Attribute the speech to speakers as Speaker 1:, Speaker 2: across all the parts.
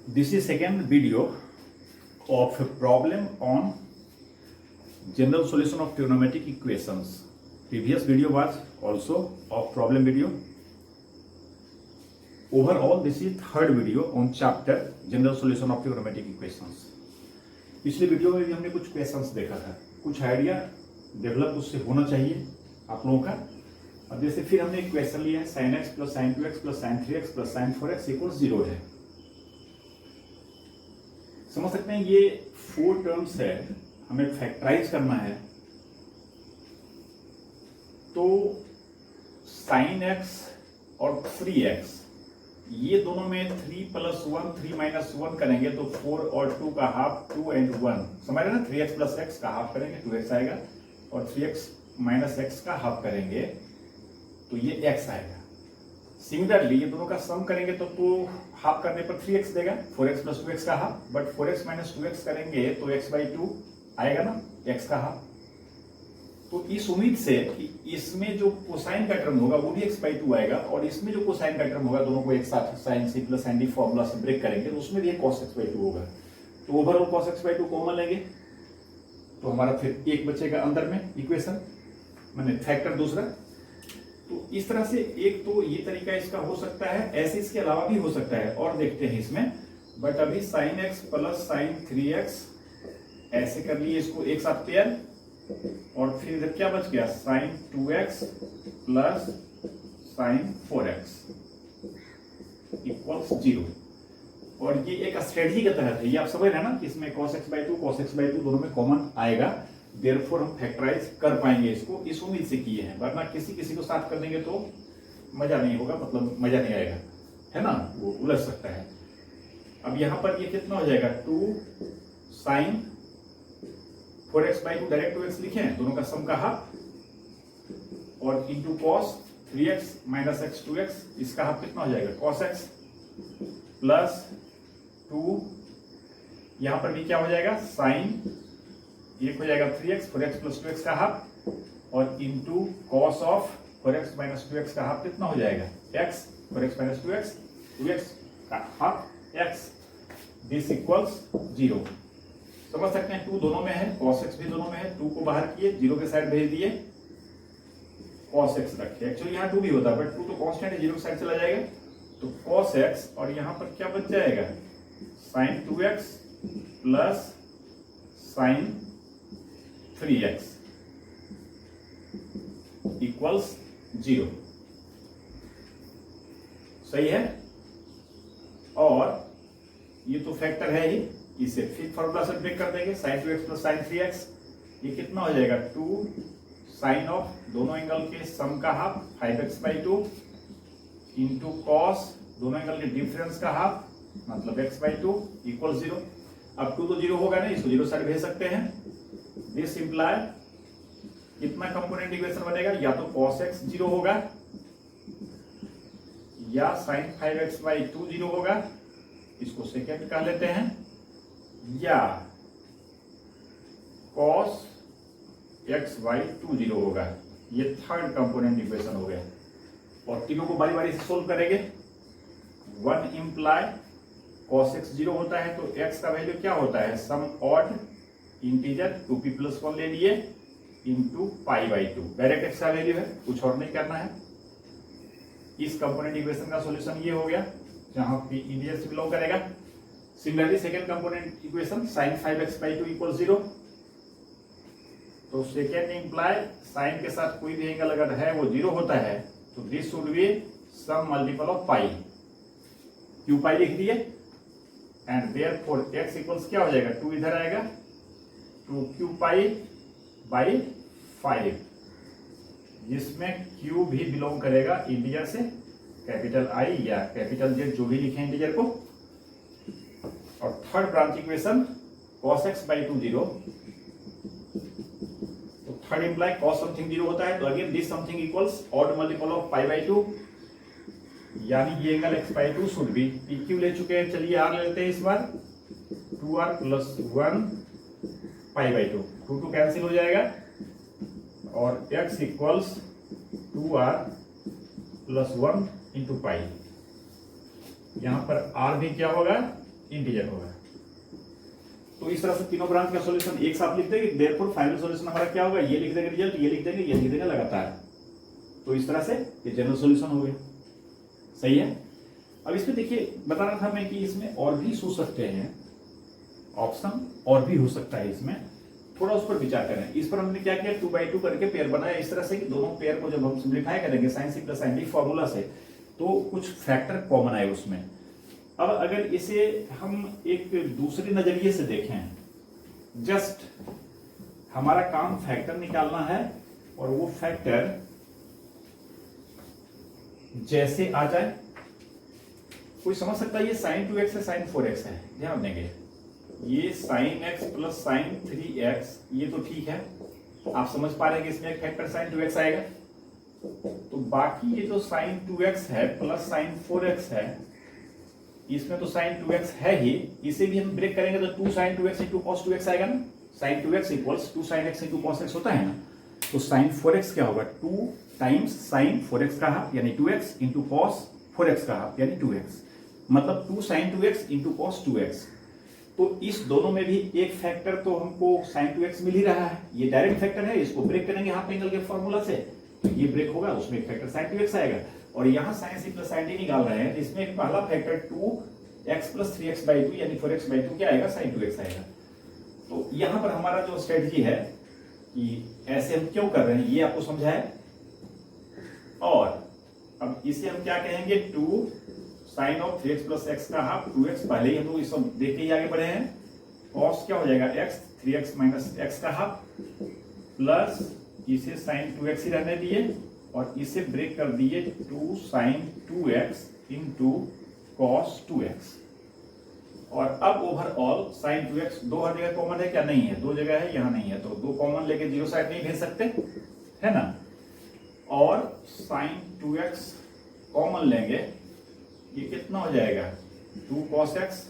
Speaker 1: This is second video of a problem on general solution of trigonometric equations. Previous video was also of problem video. Overall, this is third video on chapter general solution of trigonometric equations. पिछले video में भी हमने कुछ questions देखा था, कुछ idea develop उससे होना चाहिए आप लोगों का। अब जैसे फिर हमने एक क्वेश्चन लिया है sin x plus sin 2x plus sin 3x plus sin 4x equals 0 है। समझ सकते हैं ये 4 टर्म्स है, हमें फैक्टराइज करना है। तो sin x और 3x ये दोनों में 3 प्लस 1 3 माइनस 1 करेंगे तो 4 और 2 का हाफ 2 एंड 1 समझ रहे ना। 3x प्लस x का हाफ करेंगे 2x आएगा और 3x माइनस x का हाफ करेंगे तो ये x आएगा। सिमिलरली ये दोनों का सम करेंगे तो हाफ करने पर 3x देगा, 4x प्लस 2x का half. But 4x minus 2x करेंगे तो x/2 आएगा ना, x का हाफ। तो इस उम्मीद से कि इसमें जो कोसाइन का टर्म होगा वो भी x/2 आएगा और इसमें जो कोसाइन का टर्म होगा दोनों को एक साथ sin c plus sin d formula से ब्रेक करेंगे तो उसमें भी cos x/2 होगा। तो ओवरऑल cos x/2 कॉमन लेंगे तो हमारा फिर एक बचेगा अंदर में इक्वेशन, माने फैक्टर दूसरा। तो इस तरह से एक तो ये तरीका इसका हो सकता है, ऐसे इसके अलावा भी हो सकता है और देखते हैं इसमें। बट अभी sin x plus sin 3x ऐसे कर लिए इसको एक साथ पेयर और फिर इधर क्या बच गया sin 2x plus sin 4x equals 0। और ये एक स्ट्रेटजी के तहत है, ये आप समझ रहे हैं ना कि इसमें cos x/2 दोनों में कॉमन आएगा। देयरफॉर हम फैक्टराइज कर पाएंगे इसको, इस उम्मीद से किए हैं। वरना किसी को साथ कर देंगे तो मजा नहीं होगा, मतलब मजा नहीं आएगा, है ना, वो उलझ सकता है। अब यहां पर ये कितना हो जाएगा 2 sin 4x/2 डायरेक्ट 2x लिखे हैं, दोनों का सम का हाफ और into cos 3x minus x 2x इसका हाफ कितना हो जाएगा cos x प्लस 2 यहां पर भी क्या हो जाएगा sin एक हो जाएगा 3x 4x प्लस 2x का हाफ और into cos of 4x minus 2x का हाफ कितना हो जाएगा x 4x माइनस 2x का हाफ x दिस इक्वल्स 0। समझ सकते हैं 2 दोनों में है, cos x भी दोनों में है, 2 को बाहर किए 0 के साइड भेज दिए, cos x रखे। एक्चुअली यहाँ 2 भी होता है बट 2 तो कांस्टेंट है, 0 के साइड चला जाएगा तो cos x और यहाँ पर क्या बच जाएगा sin 2x plus sin 3x equals 0। सही है। और ये तो फैक्टर है ही, इसे फिर फॉर्मूला से ब्रेक कर देंगे sin 2x plus sin 3x ये कितना हो जाएगा 2 sin ऑफ दोनों एंगल के सम का हाफ 5x/2 इंटू cos दोनों एंगल के डिफरेंस का हाफ मतलब x/2 इक्वल 0। अब 2 तो 0 होगा नहीं, इसको 0 साइड भेज सकते हैं। दिस इंप्लाई कितना कंपोनेंट इक्वेशन बनेगा, या तो cos x 0 होगा या sin 5x/2 0 होगा, इसको सेकेंड कह लेते हैं, या cos x/2 0 होगा। ये थर्ड कंपोनेंट इक्वेशन हो गया और तीनों को बारी बारी से सोल्व करेंगे। 1 इंप्लाई cos x 0 होता है तो x का वैल्यू क्या होता है some odd integer 2p plus 1 ले लिए इंटू π/2 डायरेक्ट x का वैल्यू है, कुछ और नहीं करना है। इस कंपोनेंट इक्वेशन का सॉल्यूशन ये हो गया जहां p इंटीजर से बिलोंग करेगा। Similarly second component equation sin 5x/2 equal 0। तो सेकेंड इंप्लाई साइन के साथ कोई भी एंगल अगर है वो 0 होता है तो this should be some multiple of pi, q pi लिख दिए एंड देयरफॉर x इक्वल्स क्या हो जाएगा 2 इधर आएगा 2q पाई बाई 5 जिसमें q भी बिलोंग करेगा इंटीजर से, कैपिटल I या कैपिटल Z जो भी लिखे इंटीजर को। और third branch equation cos x/2 0 तो थर्ड इंप्लाई cos समथिंग 0 होता है तो again this something equals odd multiple of π/2 यानी ये angle x/2 should be pq ले चुके हैं, चलिए r ले लेते हैं इस बार 2r प्लस 1 π/2 2 कैंसिल हो जाएगा और x equals 2r plus 1 into pi. यहां पर r भी क्या होगा इंटीजर होगा। तो इस तरह से तीनों ब्रांच का सॉल्यूशन एक साथ लिख देंगे, देयरफॉर फाइनल सॉल्यूशन हमारा क्या होगा, ये लिख देंगे रिजल्ट, ये लिख देंगे, ये लिख देंगे लगातार। तो इस तरह से ये जनरल सॉल्यूशन हो गया। सही है। अब इसमें देखिए बता रहा था मैं कि इसमें और भी सोच सकते हैं, ऑप्शन और भी हो सकता है इसमें, थोड़ा उस पर विचार करें। इस पर हमने क्या किया, 2/2 करके पेयर बनाया इस तरह से कि दोनों पेयर को जब हम सिंप्लीफाई करेंगे sin c plus sin d formula से, तो कुछ फैक्टर कॉमन आए उसमें। अब अगर इसे हम एक दूसरे नजरिए से देखें, जस्ट हमारा काम फैक्टर निकालना है और वो फैक्टर जैसे आ जाए, कोई समझ सकता है ये sin 2x है sin 4x है, ध्यान देंगे ये sin x plus sin 3x, ये तो ठीक है, आप समझ पा रहे हैं कि इसमें एक फैक्टर sin 2x आएगा। तो बाकी ये जो sin 2x है प्लस sin 4x है, इसमें तो sin 2x है ही, इसे भी हम ब्रेक करेंगे तो 2 sin 2x into cos 2x आएगा ना। sin 2x equals 2 sin x into cos x होता है ना। तो sin 4x क्या होगा, 2 टाइम्स sin 4x का हाफ यानी 2x इंटू cos 4x का हाफ यानी 2x, मतलब 2 sin 2x into cos 2x। तो इस दोनों में भी एक फैक्टर तो हमको sin 2x मिल ही रहा है, ये डायरेक्ट फैक्टर है, इसको ब्रेक करेंगे हाफ एंगल के फॉर्मूला से, तो ये ब्रेक होगा, उसमें एक फैक्टर sin 2x आएगा। और यहाँ sin c plus sin d निकाल रहे हैं, इसमें एक पहला फैक्टर 2x प्लस 3x/2 यानी 4x/2 क्या आएगा, sin 2x आएगा। तो यहाँ पर हमारा जो स्ट्रेटजी है कि ऐसे हम क्यों कर रहे हैं ये आपको समझा है। और अब इसे हम क्या कहेंगे, 2 sin of 3x plus x का हाफ 2x, पहले ही हम लोग इस सब देख के ही आगे बढ़े हैं। cos क्या हो जाएगा, x 3x माइनस x का हाफ प्लस इसे sin 2x ही रहने दिए और इसे ब्रेक कर दिए 2 sin 2x into cos 2x। और अब ओवरऑल sin 2x दो हर जगह कॉमन है क्या, नहीं है, दो जगह है, यहाँ नहीं है, तो दो कॉमन लेके जीरो साइड नहीं भेज सकते है ना। और sin 2x कॉमन लेंगे, ये कितना हो जाएगा, 2 cos x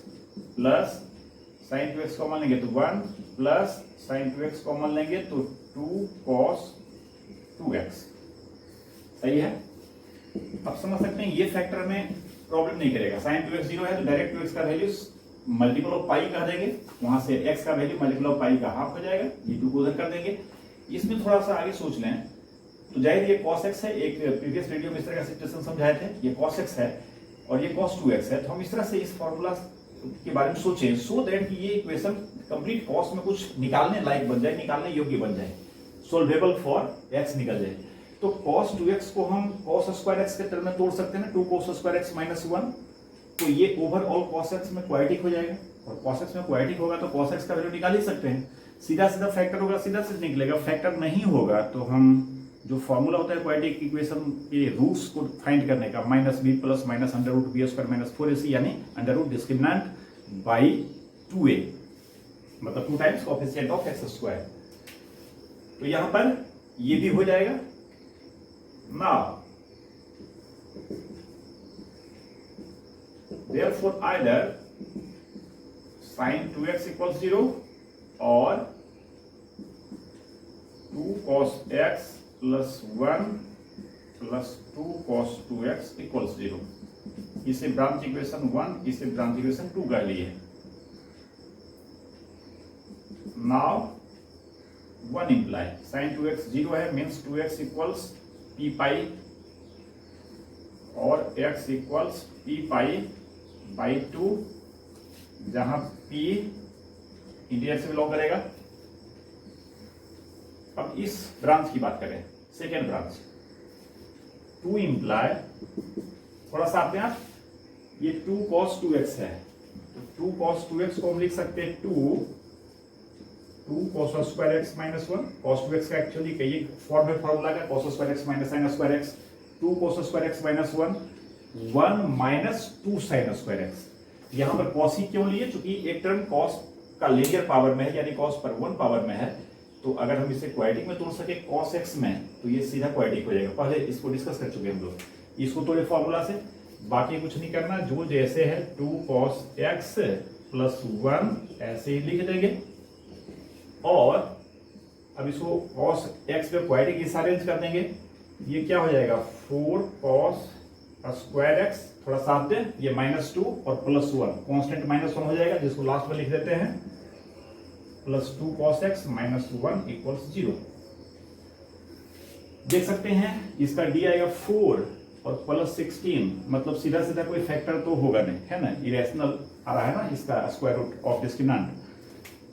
Speaker 1: plus sin 2x common लेंगे तो 1 प्लस sin 2x कॉमन लेंगे तो 2 cos 2x। सही है। अब समझ सकते हैं ये फैक्टर में प्रॉब्लम नहीं करेगा, sin 2x 0 है तो डायरेक्ट 2x का वैल्यू मल्टीपल ऑफ पाई कर देंगे, वहां से x का वैल्यू मल्टीपल ऑफ पाई का हाफ हो जाएगा, ये 2 को उधर कर देंगे। इसमें थोड़ा सा आगे सोच लें तो जाहिर ये cos x है, एक प्रीवियस वीडियो में इस तरह का सिचुएशन समझाए थे, ये cos x है और ये cos 2x है। तो हम इस तरह से इस फॉर्मूला के बारे में सोचें सो दैट कि ये इक्वेशन कंप्लीट cos में कुछ निकालने लायक बन जाए, निकालने योग्य बन जाए, सोल्वेबल फॉर x निकल जाए। तो cos 2x को हम cos स्क्वायर x के टर्म में तोड़ सकते हैं ना, 2 cos स्क्वायर x माइनस 1, तो ये ओवरऑल cos x में क्वाड्रेटिक हो जाएगा और cos x में क्वाड्रेटिक होगा तो cos x का वैल्यू निकाल ही सकते हैं, सीधा सीधा फैक्टर होगा, सीधा सीधा निकलेगा। फैक्टर नहीं होगा तो हम जो फॉर्मूला होता है क्वाड्रेटिक इक्वेशन के रूट्स को फाइंड करने का, minus B plus minus under root B square minus 4ac यानी under root discriminant by 2a, मतलब 2 times coefficient of X square. तो यहां पर ये भी हो जाएगा। Now therefore either sin 2x equals 0 or 2 cos x plus 1 plus 2 cos 2x equals 0। इसे ब्रांच इक्वेशन 1, इसे ब्रांच इक्वेशन 2 कर लिए। नाउ 1 इंप्लाई sin 2x 0 है, मीन्स 2x इक्वल्स p पाई और x equals p pi by 2, जहां p integer से belong करेगा। अब इस ब्रांच की बात करें, सेकेंड ब्रांच 2 इंप्लाई, थोड़ा सा आपके यहां ये 2 cos 2x है, तो 2 cos 2x को हम लिख सकते हैं 2 cos square x minus 1, cos 2x का एक्चुअली कई फॉर्म में फॉर्मूला का cos square x minus sin square x, 2 cos square x minus 1 minus 2 sin square x। यहां पर cos ही क्यों लिए, चूंकि एक टर्म cos का लीनियर पावर में है यानी cos पर 1 पावर में है, तो अगर हम इसे क्वाड्रेटिक में तोड़ सके cos x में तो ये सीधा क्वाड्रेटिक हो जाएगा। पहले इसको डिस्कस कर चुके हम लोग, इसको तोड़े फॉर्मूला से, बाकी कुछ नहीं करना, जो जैसे है 2 cos x प्लस 1 ऐसे ही लिख देंगे। और अब इसको cos x पे क्वाड्रेटिक इस अरेंज कर देंगे, ये क्या हो जाएगा 4 cos स्क्वायर x थोड़ा साथ दे, ये -2 और +1 कांस्टेंट -1 हो जाएगा, जिसको लास्ट में लिख देते हैं +2 cos x -1 = 0। देख सकते हैं इसका डी आएगा 4 और +16, मतलब सीधा सीधा कोई फैक्टर तो होगा नहीं, है ना, इरेशनल आ रहा है ना इसका स्क्वायर रूट ऑफ डिस्क्रिमिनेंट।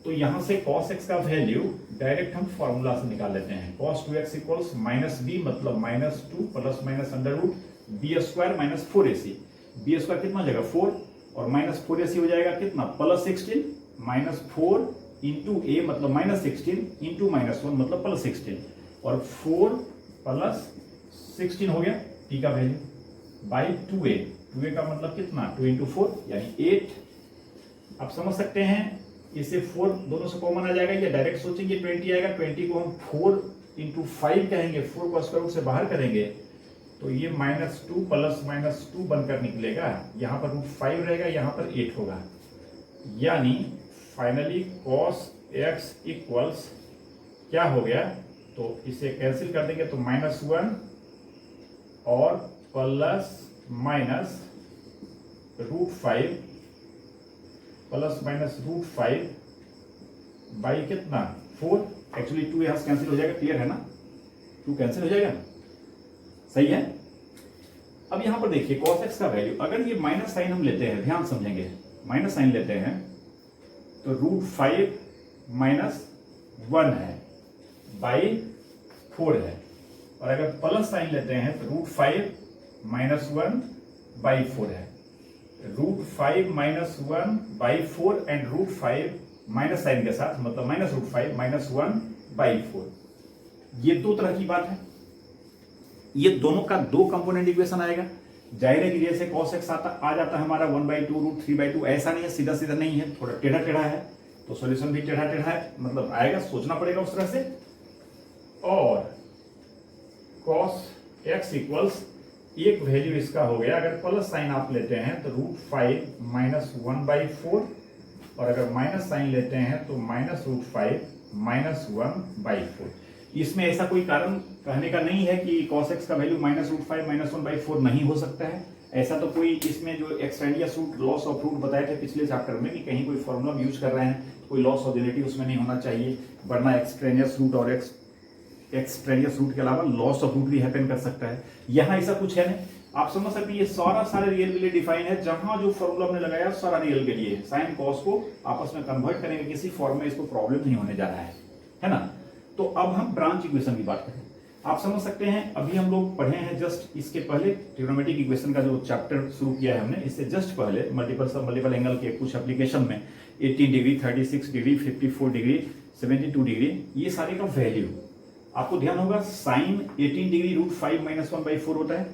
Speaker 1: तो यहां से cos x का वैल्यू डायरेक्ट हम फॉर्मूला से निकाल लेते हैं। cos 2x = -b, मतलब -2 + -√b² - 4ac। b² कितना हो जाएगा 4 और -4ac हो जाएगा कितना +16 -4 इंटू a मतलब -16 इंटू -1 मतलब +16 और 4 + 16 हो गया t का वैल्यू बाई 2a। 2a का मतलब कितना 2 इंटू 4 यानी 8। आप समझ सकते हैं इससे 4 दोनों से कॉमन आ जाएगा, या डायरेक्ट सोचेंगे 20 आएगा। 20 को हम 4 इंटू 5 कहेंगे, 4 को स्क्वायर रूट से बाहर करेंगे तो ये -2 + -2 बनकर निकलेगा। यहाँ पर √5 रहेगा, यहाँ पर 8 होगा, यानी फाइनली cos x इक्वल्स क्या हो गया, तो इसे कैंसिल कर देंगे तो -1 और ±√5 ±√5 बाई कितना 4। एक्चुअली 2 यहां से कैंसिल हो जाएगा, क्लियर है ना, 2 कैंसिल हो जाएगा, सही है। अब यहां पर देखिए cos x का वैल्यू, अगर ये माइनस साइन हम लेते हैं, ध्यान समझेंगे, माइनस साइन लेते हैं तो √5 - 1 है बाई 4 है, और अगर प्लस साइन लेते हैं तो √5 - 1 बाई 4 है। √5 - 1 बाई 4 एंड √5 माइनस साइन के साथ, मतलब -√5 - 1 बाई 4। ये दो तरह की बात है, ये दोनों का 2 कंपोनेंट इक्वेशन आएगा। जाहिर है कि जैसे cos x आ जाता है हमारा 1/2 √3/2, ऐसा नहीं है, सीधा सीधा नहीं है, थोड़ा टेढ़ा टेढ़ा है, तो सॉल्यूशन भी टेढ़ा टेढ़ा है, मतलब आएगा, सोचना पड़ेगा उस तरह से। और cos x इक्वल्स एक वैल्यू इसका हो गया, अगर प्लस साइन आप लेते हैं तो √5 - 1/4, और अगर माइनस साइन लेते हैं तो -√5 - 1/4। इसमें ऐसा कोई कारण कहने का नहीं है कि cos x का वैल्यू -√5 - 1/4 नहीं हो सकता है। ऐसा तो कोई इसमें जो extraneous root, loss of root बताए थे पिछले चैप्टर में कि कहीं कोई फॉर्मूला यूज कर रहे हैं तो कोई लॉस ऑफ यूनिटी उसमें नहीं होना चाहिए, वरना एक्सट्रेनियस रूट और एक्सट्रेनियस रूट के अलावा लॉस ऑफ रूट भी हैपन कर सकता है। यहाँ ऐसा कुछ है नहीं, आप समझ सकते हैं ये सारे रियल के लिए डिफाइन है, जहां जो फॉर्मूला हमने लगाया सारा रियल के लिए है। साइन कॉस को आपस में कन्वर्ट करेंगे किसी फॉर्म में, इसको प्रॉब्लम नहीं होने जा रहा है ना। तो अब हम ब्रांच इक्वेशन की बात करें। आप समझ सकते हैं अभी हम लोग पढ़े हैं जस्ट इसके पहले ट्रिग्नोमेट्रिक इक्वेशन का जो चैप्टर शुरू किया है हमने, इससे जस्ट पहले मल्टीपल एंगल के कुछ एप्लीकेशन में 18 डिग्री 36 डिग्री 54 डिग्री 72 डिग्री, ये सारे का वैल्यू आपको ध्यान होगा। साइन 18 डिग्री √5 - 1/4 होता है,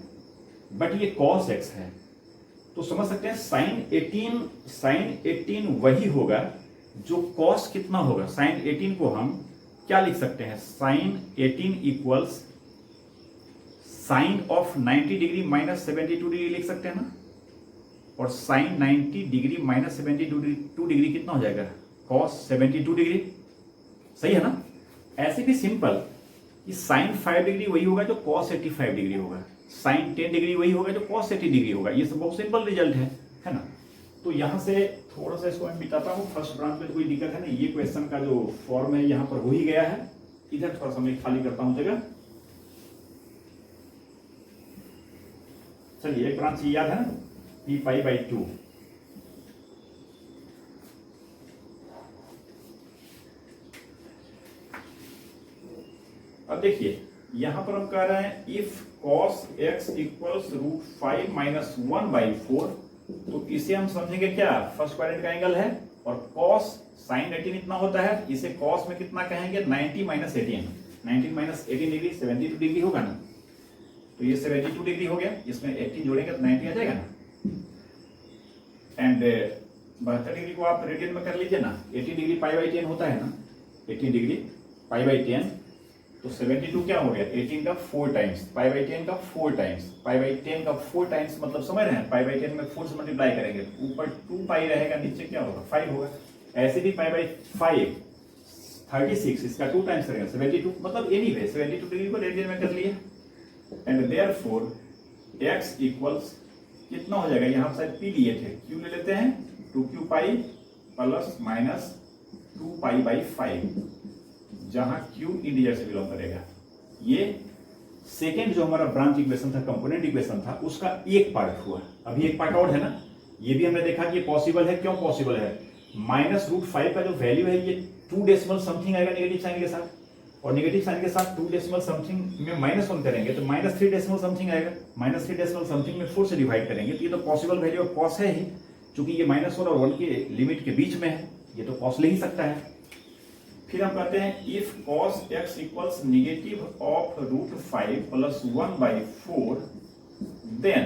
Speaker 1: बट ये cos x है, तो समझ सकते हैं साइन 18 वही होगा जो cos कितना होगा। साइन 18 को हम क्या लिख सकते हैं, sine 18 equals sine of 90 degree -72 degree लिख सकते हैं ना, और साइन 90 डिग्री -72 डिग्री कितना हो जाएगा cos 72 डिग्री, सही है ना। ऐसे भी सिंपल कि साइन 5 डिग्री वही होगा जो cos 85 डिग्री होगा, साइन 10 डिग्री वही होगा जो cos 80 डिग्री होगा। ये सब बहुत सिंपल रिजल्ट है ना। तो यहां से थोड़ा सा इसको मैं बिताता हूं, फर्स्ट ब्रांच में तो कोई दिक्कत है नहीं, ये क्वेश्चन का जो फॉर्म है यहां पर हो ही गया है। इधर थोड़ा सा मैं खाली करता हूं जगह। चलिए एक ब्रांच याद है ना, p π/2। अब देखिए यहां पर हम कह रहे हैं इफ cos x इक्वल्स √5 - 1/4, तो इसे हम समझेंगे क्या, फर्स्ट क्वाड्रेंट का एंगल है, और cos sin 18 इतना होता है, इसे cos में कितना कहेंगे 90 - 18, 19 - 18 डिग्री 72 डिग्री होगा ना, तो ये 72 डिग्री हो गया, इसमें 18 जोड़ेंगे तो 90 आ जाएगा ना। एंड 72 डिग्री को आप रेडियन में कर लीजिए ना, 18 डिग्री π/10 होता है ना, 18 डिग्री π/10, तो 72 क्या हो गया 18 का 4 टाइम्स, π/10 का 4 टाइम्स, π/10 का 4 टाइम्स, मतलब समझ रहे हैं π/10 में 4 से मल्टीप्लाई करेंगे, ऊपर 2π रहेगा, नीचे क्या होगा 5 होगा। ऐसे भी π/5 36, इसका 2 टाइम्स करेंगे 72, मतलब एनीवे 72 डिग्री को रेडियन में कर लिया। एंड देयरफॉर x इक्वल्स कितना हो जाएगा, यहाँ शायद पी लिए थे, क्यू ले लेते हैं 2q pi plus minus 2 pi by 5, जहां q इंटीजर से बिलोंग करेगा। ये सेकेंड जो हमारा ब्रांच इक्वेशन था, कंपोनेंट इक्वेशन था, उसका एक पार्ट हुआ। अभी एक पार्ट और है ना, ये भी हमने देखा कि पॉसिबल है। क्यों पॉसिबल है, -√5 का जो वैल्यू है ये 2 डेसिमल समथिंग आएगा नेगेटिव साइन के साथ, और नेगेटिव साइन के साथ 2 डेसिमल समथिंग में -1 करेंगे तो -3 डेसिमल समथिंग आएगा। -3 डेसिमल समथिंग में 4 से डिवाइड करेंगे तो ये तो पॉसिबल वैल्यू ऑफ कॉस है ही, क्योंकि ये -1 और 1 के लिमिट के बीच में है, ये तो कॉस ले ही सकता है। फिर हम कहते हैं if cos x equals negative of √5 plus 1/4 then,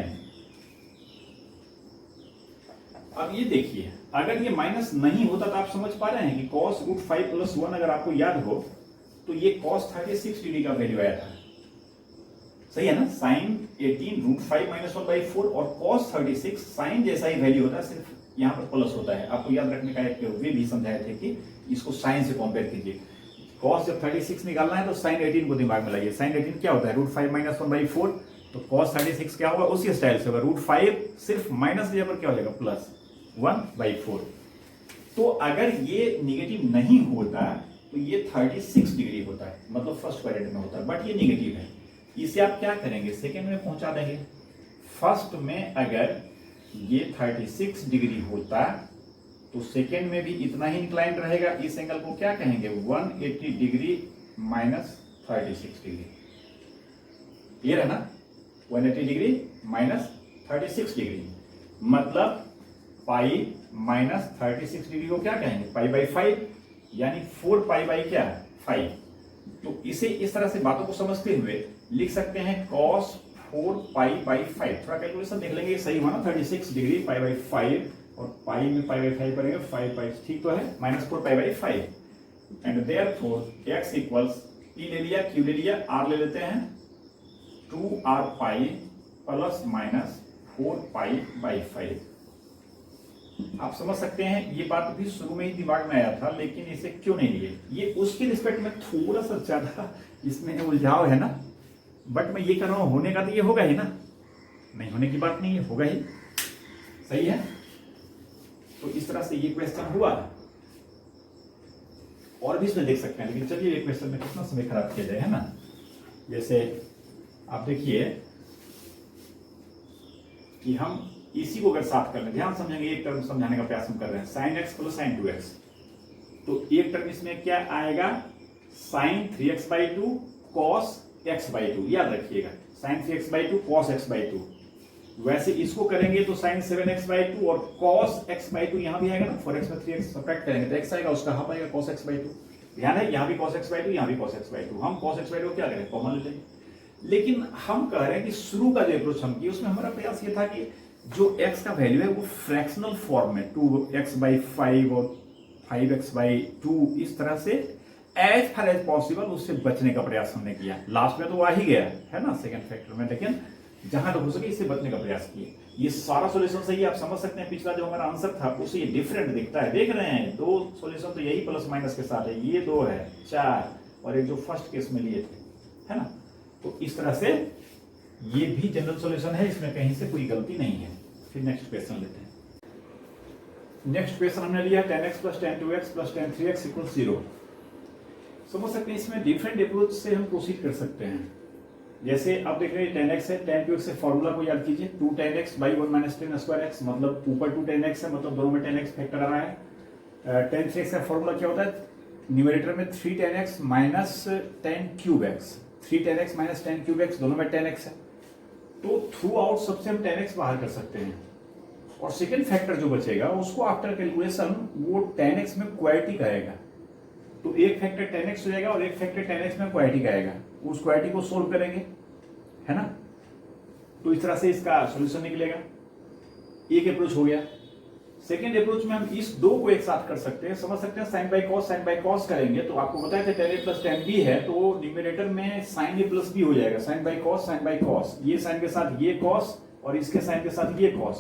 Speaker 1: अब ये देखिए अगर ये माइनस नहीं होता तो आप समझ पा रहे हैं कि cos √5 प्लस 1 अगर आपको याद हो तो ये cos 36 डिग्री का वैल्यू आया था, सही है ना। sin 18 √5 - 1/4 और cos 36 sin जैसा ही वैल्यू होता है, सिर्फ यहाँ पर प्लस होता है। आपको याद रखने का एक वे भी समझाए थे कि इसको sin से कंपेयर कीजिए। cos जब 36 निकालना है तो sin 18 को दिमाग में लाइए। sin 18 क्या होता है, √5 - 1/4, तो cos 36 क्या होगा, उसी स्टाइल से होगा। √5 सिर्फ माइनस जगह पर क्या हो जाएगा, प्लस 1/4। तो अगर ये निगेटिव नहीं होता तो ये 36 डिग्री होता है, मतलब फर्स्ट क्वाड्रेंट में होता है, बट ये निगेटिव है। इसे आप क्या करेंगे, सेकेंड में पहुंचा देंगे। फर्स्ट में अगर ये 36 डिग्री होता तो सेकेंड में भी इतना ही इंक्लाइंड रहेगा। इस एंगल को क्या कहेंगे, 180 डिग्री माइनस 36 डिग्री, क्लियर है ना। 180 डिग्री माइनस 36 डिग्री मतलब पाई माइनस 36 डिग्री को क्या कहेंगे, π/5, यानी 4π क्या, 5। तो इसे इस तरह से बातों को समझते हुए लिख सकते हैं cos 4π/5। थोड़ा कैलकुलेशन देख लेंगे, सही हुआ ना, 36 डिग्री π/5 और पाई में π/5 करेंगे 5 ठीक तो है, -4π/5। And therefore x equals p ले लिया, q ले लिया, r ले लेते हैं 2r π प्लस माइनस 4π/5। आप समझ सकते हैं ये बात भी शुरू में ही दिमाग में आया था, लेकिन इसे क्यों नहीं लिए, ये उसके रिस्पेक्ट में थोड़ा सा ज्यादा इसमें उलझाव है ना। बट मैं ये कर रहा हूं, होने का तो ये होगा ही ना, नहीं होने की बात नहीं है, होगा ही, सही है। तो इस तरह से ये क्वेश्चन हुआ, और भी इसमें देख सकते हैं, लेकिन चलिए ये क्वेश्चन में कितना समय खराब किया जाए, है ना। जैसे आप देखिए कि हम इसी को अगर साथ कर लें, ध्यान समझेंगे, एक टर्म समझाने का प्रयास हम कर रहे हैं, sin x plus sin 2x। तो एक टर्म इसमें क्या आएगा, sin 3x/2 cos x/2, याद रखिएगा, sin 3x/2 cos x/2। वैसे इसको करेंगे तो sin 7x/2 और cos x/2 यहां भी आएगा ना, 4x में 3x सब्ट्रैक्ट करेंगे तो x आएगा, उसका हाफ आएगा cos x/2। ध्यान है, यहां भी cos x/2, यहां भी cos x/2। हम cos x/2 क्या करें, कॉमन ले लेंगे। लेकिन हम कह रहे हैं कि शुरू का जो अप्रोच हम किए उसमें हमारा प्रयास ये था कि जो x का वैल्यू है वो फ्रैक्शनल फॉर्म में 2x/5 और 5x/2 इस तरह से एज फार एज पॉसिबल उससे बचने का प्रयास हमने किया। लास्ट में तो आ ही गया है ना सेकंड फैक्टर में, लेकिन जहां तक हो सके इससे बचने का प्रयास किए। ये सारा सॉल्यूशन सही है, आप समझ सकते हैं पिछला जो हमारा आंसर था उससे ये डिफरेंट दिखता है, देख रहे हैं, 2 सॉल्यूशन तो यही प्लस माइनस के साथ है, ये 2 है 4 और एक जो फर्स्ट केस में लिए थे, है ना। तो इस तरह से ये भी जनरल सॉल्यूशन है, इसमें कहीं से कोई गलती नहीं है। फिर नेक्स्ट क्वेश्चन लेते हैं। नेक्स्ट क्वेश्चन हमने लिया 10x plus 10 plus 10 3x equal 0। समझ सकते हैं इसमें डिफरेंट अप्रोच से हम प्रोसीड कर सकते हैं। जैसे आप देख रहे हैं 10x है, 10 2x से फॉर्मूला को याद कीजिए, 2 10x by 1 minus 10 square x, मतलब ऊपर 2 10x है, मतलब दोनों में 10x फैक्टर आ रहा है। 10 3x का फॉर्मूला क्या होता है, न्यूमरेटर में 3 10x minus 10 cube x, 3 10x minus 10 cube x, दोनों में 10x है, तो थ्रू आउट सबसे हम 10x बाहर कर सकते हैं। और सेकेंड फैक्टर जो बचेगा उसको आफ्टर कैलकुलेशन वो 10x में क्वाड्रेटिक आएगा, तो एक फैक्टर 10x हो जाएगा और एक फैक्टर 10x में क्वाड्रेटिक आएगा, उस क्वाड्रेटिक को सोल्व करेंगे, है ना। तो इस तरह से इसका सॉल्यूशन निकलेगा। एक अप्रोच हो गया। सेकेंड अप्रोच में हम इस 2 को एक साथ कर सकते हैं, समझ सकते हैं, sin बाई कॉस करेंगे तो आपको बताया था 10a प्लस 10b है, तो न्यूमरेटर में sin a प्लस b हो जाएगा, sin बाई कॉस, ये sin के साथ ये cos और इसके sin के साथ ये cos,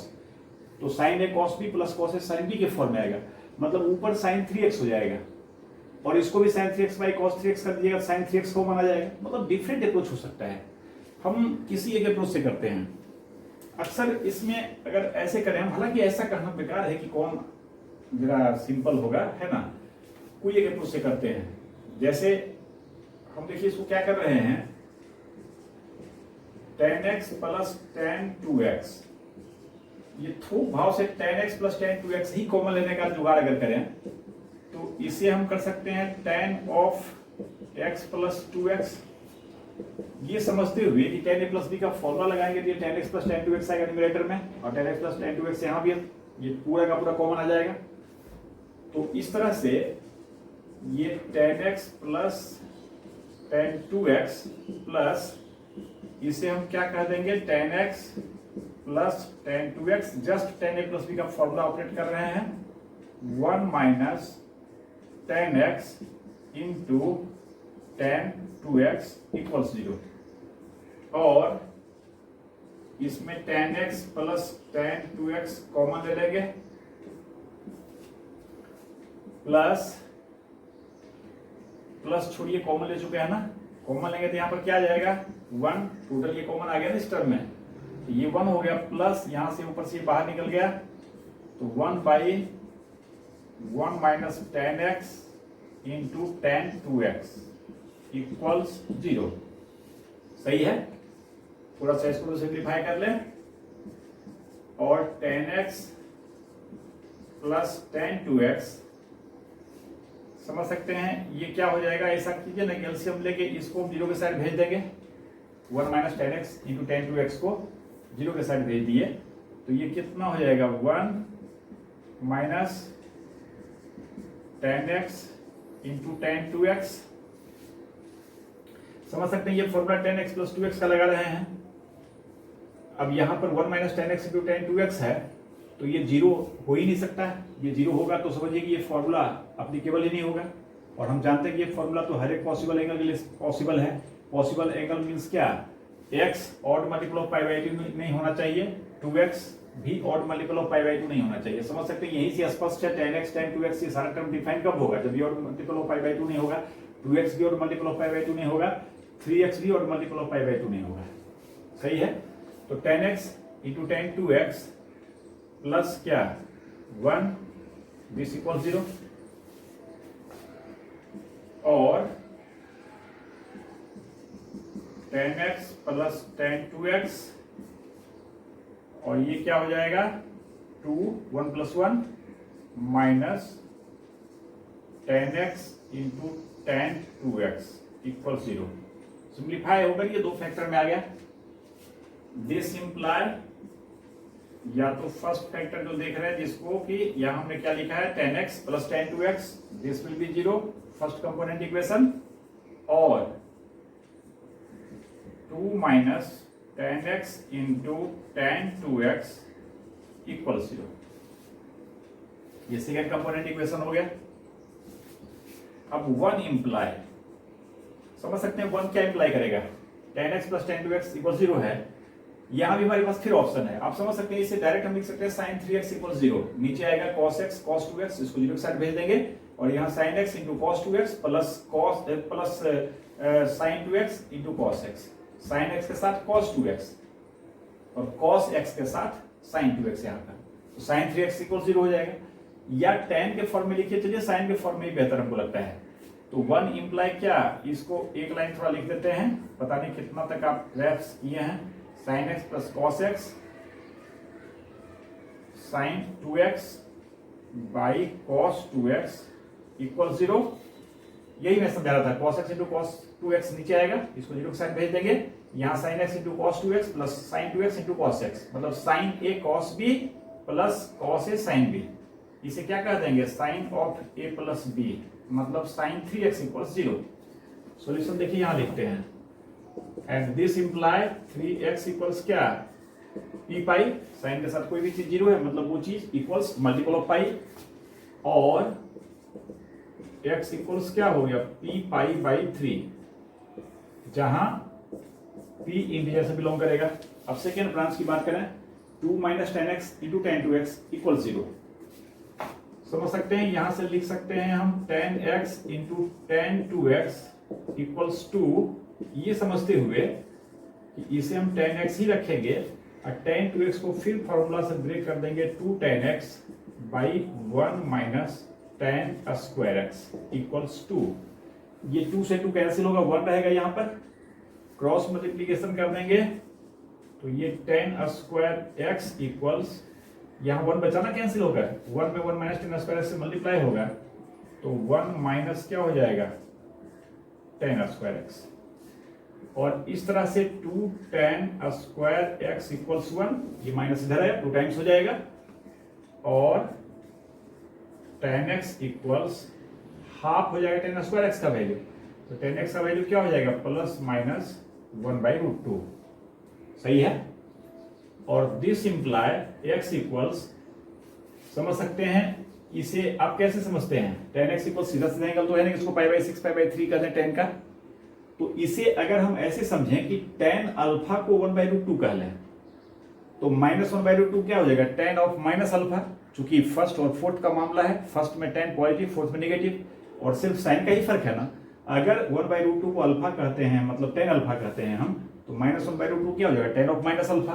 Speaker 1: तो sin a cos b plus cos a sin b के फॉर्म में आएगा, मतलब ऊपर sin 3x हो जाएगा और इसको भी sin 3x by cos 3x कर दीजिएगा, sin 3x को माना जाएगा। मतलब डिफरेंट अप्रोच हो सकता है, हम किसी एक अप्रोच से करते हैं। अक्सर इसमें अगर ऐसे करें हम, हालांकि ऐसा करना बेकार है कि कौन जरा सिंपल होगा, है ना, कोई एक अप्रोच से करते हैं। जैसे हम देखिए इसको क्या कर रहे हैं, tan x plus tan 2x, ये थोक भाव से tan x plus tan 2x ही कॉमन लेने का जुगाड़ अगर करें तो इसे हम कर सकते हैं tan of x plus 2x। ये समझते हुए कि tan a प्लस b का फॉर्मूला लगाएंगे तो ये tan x plus tan 2x आएगा न्यूमरेटर में, और tan x plus tan 2x यहाँ भी है, ये पूरा का पूरा कॉमन आ जाएगा। तो इस तरह से ये tan x plus tan 2x plus इसे हम क्या कह देंगे tan x plus tan 2x, just tan a plus b का फॉर्मूला ऑपरेट कर रहे हैं, 1 minus tan x into tan 2x equals 0, और इसमें tan x plus tan 2x common ले लेंगे, प्लस प्लस छोड़िए कॉमन ले चुके हैं ना, कॉमन लेंगे तो यहाँ पर क्या आ जाएगा 1, टोटल ये कॉमन आ गया ना इस टर्म में, तो ये 1 हो गया, प्लस यहां से ऊपर से बाहर निकल गया तो 1 by 1 minus tan x into tan 2x equals 0। सही है, थोड़ा सा इसको सिंप्लीफाई कर ले, और tan x plus tan 2x समझ सकते हैं ये क्या हो जाएगा, ऐसा कीजिए ना कि एलसीएम लेके इसको 0 के साइड भेज देंगे, 1 minus tan x into tan 2x को 0 के साइड भेज दिए तो ये कितना हो जाएगा 1 minus tan x into tan 2x। समझ सकते हैं ये formula tan x plus 2x का लगा रहे हैं। अब यहां पर 1 minus tan x into tan 2x है तो ये 0 हो ही नहीं सकता है, ये 0 होगा तो समझिए कि ये फॉर्मूला एप्लीकेबल ही नहीं होगा, और हम जानते हैं कि ये फॉर्मूला तो हर एक पॉसिबल एंगल के लिए पॉसिबल है। पॉसिबल एंगल मींस क्या, x odd multiple of pi by 2 नहीं होना चाहिए, 2x भी odd multiple of pi by 2 नहीं होना चाहिए। समझ सकते हैं यही से स्पष्ट है tan x tan 2x ये सारा टर्म डिफाइन कब होगा, जब ये odd multiple of pi by 2 नहीं होगा, 2x भी odd multiple of pi by 2 नहीं होगा, 3x भी odd multiple of pi by 2 नहीं होगा। सही है, तो tan x into tan 2x plus क्या 1 दिस इक्वल 0, और tan x plus tan 2x, और ये क्या हो जाएगा 2 1 plus 1 minus tan x into tan 2x equal 0। Simplify होकर ये दो फैक्टर में आ गया। दिस इंप्लाई, या तो फर्स्ट फैक्टर जो देख रहे हैं जिसको कि यहां हमने क्या लिखा है tan x plus tan 2x, this will be 0 first component equation, और 2 minus tan x into tan 2x equal 0, ये सेकेंड कंपोनेंट इक्वेशन हो गया। अब 1 इंप्लाई, समझ सकते हैं 1 क्या इंप्लाई करेगा, tan x plus tan 2x equal 0 है, यहां भी हमारे पास फिर ऑप्शन है, आप समझ सकते हैं इसे डायरेक्ट हम लिख सकते हैं sin 3x इक्वल 0, नीचे आएगा cos x cos 2x, इसको 0 के साइड भेज देंगे, और यहाँ sin x into cos 2x plus sin 2x into cos x, sin x के साथ cos 2x और cos x के साथ sin 2x यहाँ का, तो sin 3x इक्वल 0 हो जाएगा, या tan के फॉर्म में लिखिए, चलिए sin के फॉर्म में ही बेहतर हमको लगता है। तो 1 इंप्लाई क्या, इसको एक लाइन थोड़ा लिख देते हैं, पता नहीं कितना तक आप ग्रैप्स किए हैं, sin x plus cos x sin 2x by cos 2x equal 0, यही मैं समझा रहा था, cos x into cos 2x नीचे आएगा, इसको 0 के साथ भेज देंगे, यहाँ sin x into cos 2x plus sin 2x into cos x, मतलब sin a cos b plus cos a sin b, इसे क्या कर देंगे sin of a plus b, मतलब sin 3x इक्वल 0। सॉल्यूशन देखिए यहां लिखते हैं, and this imply 3x equals क्या p पाई, साइन के साथ कोई भी चीज 0 है मतलब वो चीज इक्वल्स मल्टीपल ऑफ पाई, और x इक्वल्स क्या हो गया p पाई बाई 3, जहां p इंटीजर से बिलोंग करेगा। अब सेकेंड ब्रांच की बात करें, 2 minus tan x into tan 2x equal 0, समझ सकते हैं यहां से लिख सकते हैं हम tan x into tan 2x equals 2, ये समझते हुए कि इसे हम tan x ही रखेंगे, tan 2x को फिर फॉर्मूला से ब्रेक कर देंगे 2 tan x by 1 minus tan square x equals 2। ये 2 से 2 कैंसिल होगा, 1 रहेगा यहाँ पर, क्रॉस मल्टीप्लीकेशन कर देंगे तो ये tan स्क्वायर एक्स इक्वल्स, यहाँ 1 बचाना कैंसिल होगा, 1 में 1 माइनस tan स्क्वायर एक्स से मल्टीप्लाई होगा तो 1 माइनस क्या हो जाएगा tan स्क्वायर एक्स, और इस तरह से 2 tan स्क्वायर एक्स इक्वल्स 1, ये माइनस इधर है 2 टाइम्स हो जाएगा, और tan x इक्वल्स हाफ हो जाएगा tan स्क्वायर एक्स का वैल्यू, तो tan x का वैल्यू क्या हो जाएगा प्लस माइनस 1/√2, सही है। और दिस इंप्लाई x इक्वल्स, समझ सकते हैं इसे आप कैसे समझते हैं, tan x इक्वल सीधा सीधा एंगल तो है नहीं, इसको π/6 π/3 कर दें tan का, तो इसे अगर हम ऐसे समझें कि tan अल्फा को 1/√2 कह लें तो माइनस 1/√2 क्या हो जाएगा tan ऑफ माइनस अल्फा, चूंकि फर्स्ट और फोर्थ का मामला है, फर्स्ट में tan पॉजिटिव फोर्थ में नेगेटिव, और सिर्फ साइन का ही फर्क है ना। अगर 1/√2 को अल्फा कहते हैं, मतलब tan अल्फा कहते हैं हम, तो माइनस 1/√2 क्या हो जाएगा tan ऑफ माइनस अल्फा।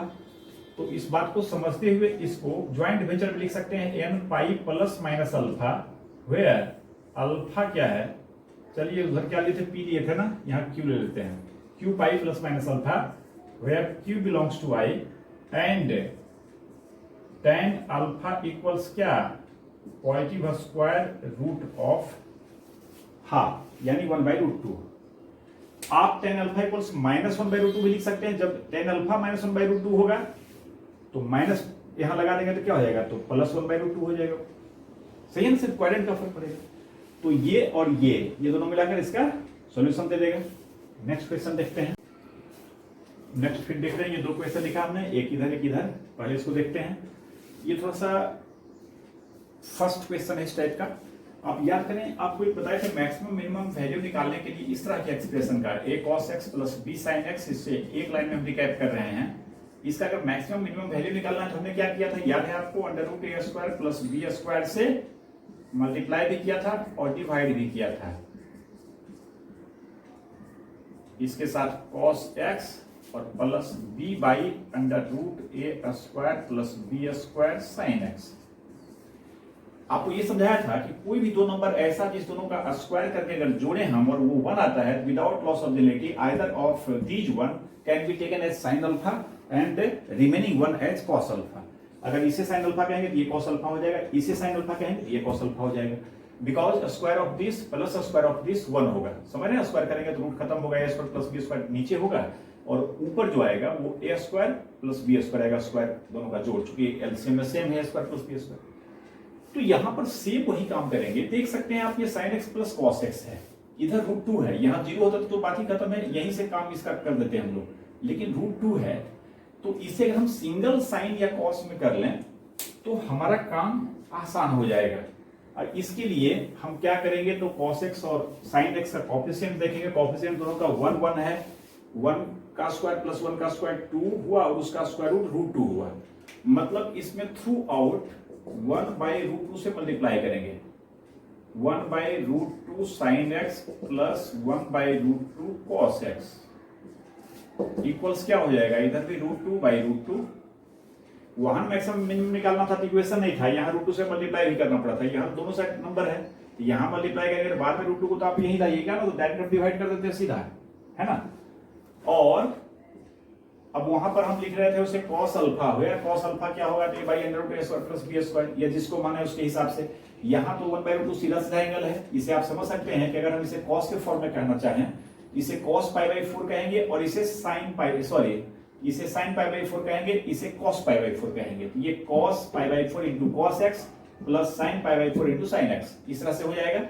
Speaker 1: तो इस बात को समझते हुए इसको ज्वाइंट वेंचर में लिख सकते हैं n pi plus minus alpha, where alpha क्या है, चलिए उधर क्या लिए थे p लिए थे ना, यहाँ q ले लेते हैं, q pi plus minus alpha, where q belongs to i, and tan alpha equals क्या positive square root of half, यानी 1/√2। आप tan अल्फा इक्वल्स माइनस 1/√2 भी लिख सकते हैं, जब tan अल्फा माइनस 1/√2 होगा तो माइनस यहां लगा देंगे तो क्या हो जाएगा, तो प्लस 1/√2 हो जाएगा, सही है ना, सिर्फ क्वाड्रेंट का फर्क पड़ेगा। तो ये और ये दोनों मिलाकर इसका सॉल्यूशन दे देगा। नेक्स्ट क्वेश्चन देखते हैं। नेक्स्ट फिर देख रहे हैं, ये 2 क्वेश्चन लिखा हमने, एक इधर एक इधर, पहले इसको देखते हैं। ये थोड़ा सा फर्स्ट क्वेश्चन है इस टाइप का, आप याद करें, आपको एक बताया था मैक्सिमम मिनिमम वैल्यू निकालने के लिए इस तरह के एक्सप्रेशन का a cos x plus b sin x, इससे एक लाइन में हम रिकैप कर रहे हैं। इसका अगर मैक्सिमम मिनिमम वैल्यू निकालना है तो हमने क्या किया था, याद है आपको, √a² प्लस b² से मल्टीप्लाई भी किया था और डिवाइड भी किया था, इसके साथ cos x और plus b by √a² plus b² sin x। आपको ये समझाया था कि कोई भी 2 नंबर ऐसा जिस दोनों का स्क्वायर करके अगर जोड़े हम और वो 1 आता है, without loss of relative either of these 1 can be taken as sin alpha and remaining 1 as cos alpha. अगर इसे sin अल्फा कहेंगे तो ये cos अल्फा हो जाएगा, इसे sin अल्फा कहेंगे तो ये cos अल्फा हो जाएगा, because square of this plus square of this 1 होगा, समझ रहे हैं। स्क्वायर करेंगे तो रूट खत्म होगा, a² प्लस b² नीचे होगा, और ऊपर जो आएगा वो a² प्लस b² आएगा, स्क्वायर दोनों का जोड़, चूंकि एलसीएम में सेम है a² प्लस b²। तो यहां पर सेम वही काम करेंगे, देख सकते हैं आप, ये sin x plus cos x है, इधर √2 है, यहाँ 0 होता तो बात ही खत्म है, यहीं से काम इसका कर देते हैं हम लोग, लेकिन √2 है तो इसे अगर हम सिंगल साइन या cos में कर लें तो हमारा काम आसान हो जाएगा। और इसके लिए हम क्या करेंगे, तो cos x और sin x का कोएफिशिएंट देखेंगे, कोएफिशिएंट दोनों का 1 1 है, 1 का स्क्वायर प्लस 1 का स्क्वायर 2 हुआ और उसका स्क्वायर रूट √2 हुआ, मतलब इसमें थ्रू आउट 1/√2 से मल्टीप्लाई करेंगे, 1/√2 sin x plus 1/√2 cos x equals क्या हो जाएगा, इधर भी √2/√2, वहां मैक्सिमम मिनिमम निकालना था, इक्वेशन नहीं था, यहाँ √2 से मल्टीप्लाई भी करना पड़ा था, यहाँ दोनों साइड नंबर है, यहाँ मल्टीप्लाई करेंगे बाद में √2 को तो आप यही लाइएगा ना, तो डायरेक्ट डिवाइड कर देते हैं सीधा, है ना। और अब वहां पर हम लिख रहे थे उसे cos अल्फा हुआ, cos अल्फा क्या होगा, तो a/√a² प्लस b², या जिसको माने उसके हिसाब से, यहाँ तो 1/√2 सीधा सीधा एंगल है, इसे आप समझ सकते हैं कि अगर हम इसे cos के फॉर्म में कहना चाहें, इसे cos π/4 कहेंगे और इसे sin π/4 कहेंगे, इसे cos π/4 कहेंगे, तो ये cos π/4 into cos x plus sin π/4 into sin x, इस तरह से हो जाएगा।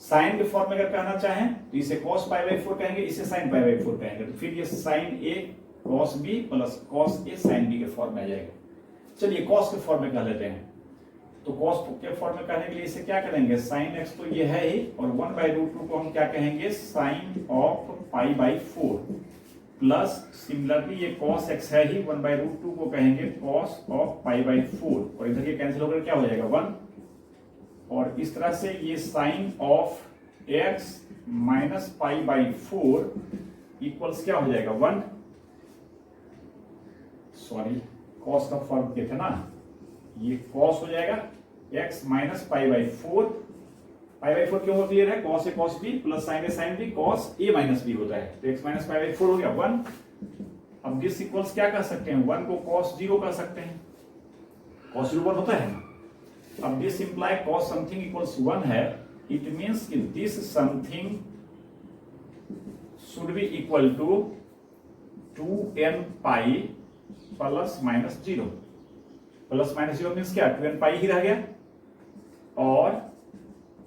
Speaker 1: साइन के फॉर्म में अगर कहना चाहें तो इसे cos π/4 कहेंगे, इसे sin π/4 कहेंगे, तो फिर ये sin a cos b plus cos a sin b के फॉर्म में आ जाएगा। चलिए cos के फॉर्म में कह लेते हैं, तो cos के फॉर्म में कहने के लिए इसे क्या करेंगे, sin x तो ये है ही, और 1/√2 को हम क्या कहेंगे, sin ऑफ π/4 प्लस सिमिलरली ये cos x है ही, 1/√2 को कहेंगे cos ऑफ π/4, और इधर ये कैंसिल होकर क्या हो जाएगा 1, और इस तरह से ये sin of x minus π/4 equals क्या हो जाएगा 1। सॉरी कॉस का फॉर्म क्या था ना, ये कॉस हो जाएगा x minus pi by four. Pi by four क्यों हो, क्लियर है, cos A cos B plus sign A sine B cos A minus B होता है, तो x minus pi by four हो गया 1। अब दिस इक्वल्स क्या कर सकते हैं, 1 को कॉस जीरो कर सकते हैं, कॉस जीरो 1 होता है ना। अब this imply cos something equals 1 है, इट मींस कि this something should be equal to 2n pi plus minus zero. Plus minus zero means क्या, 2n पाई ही रह गया, और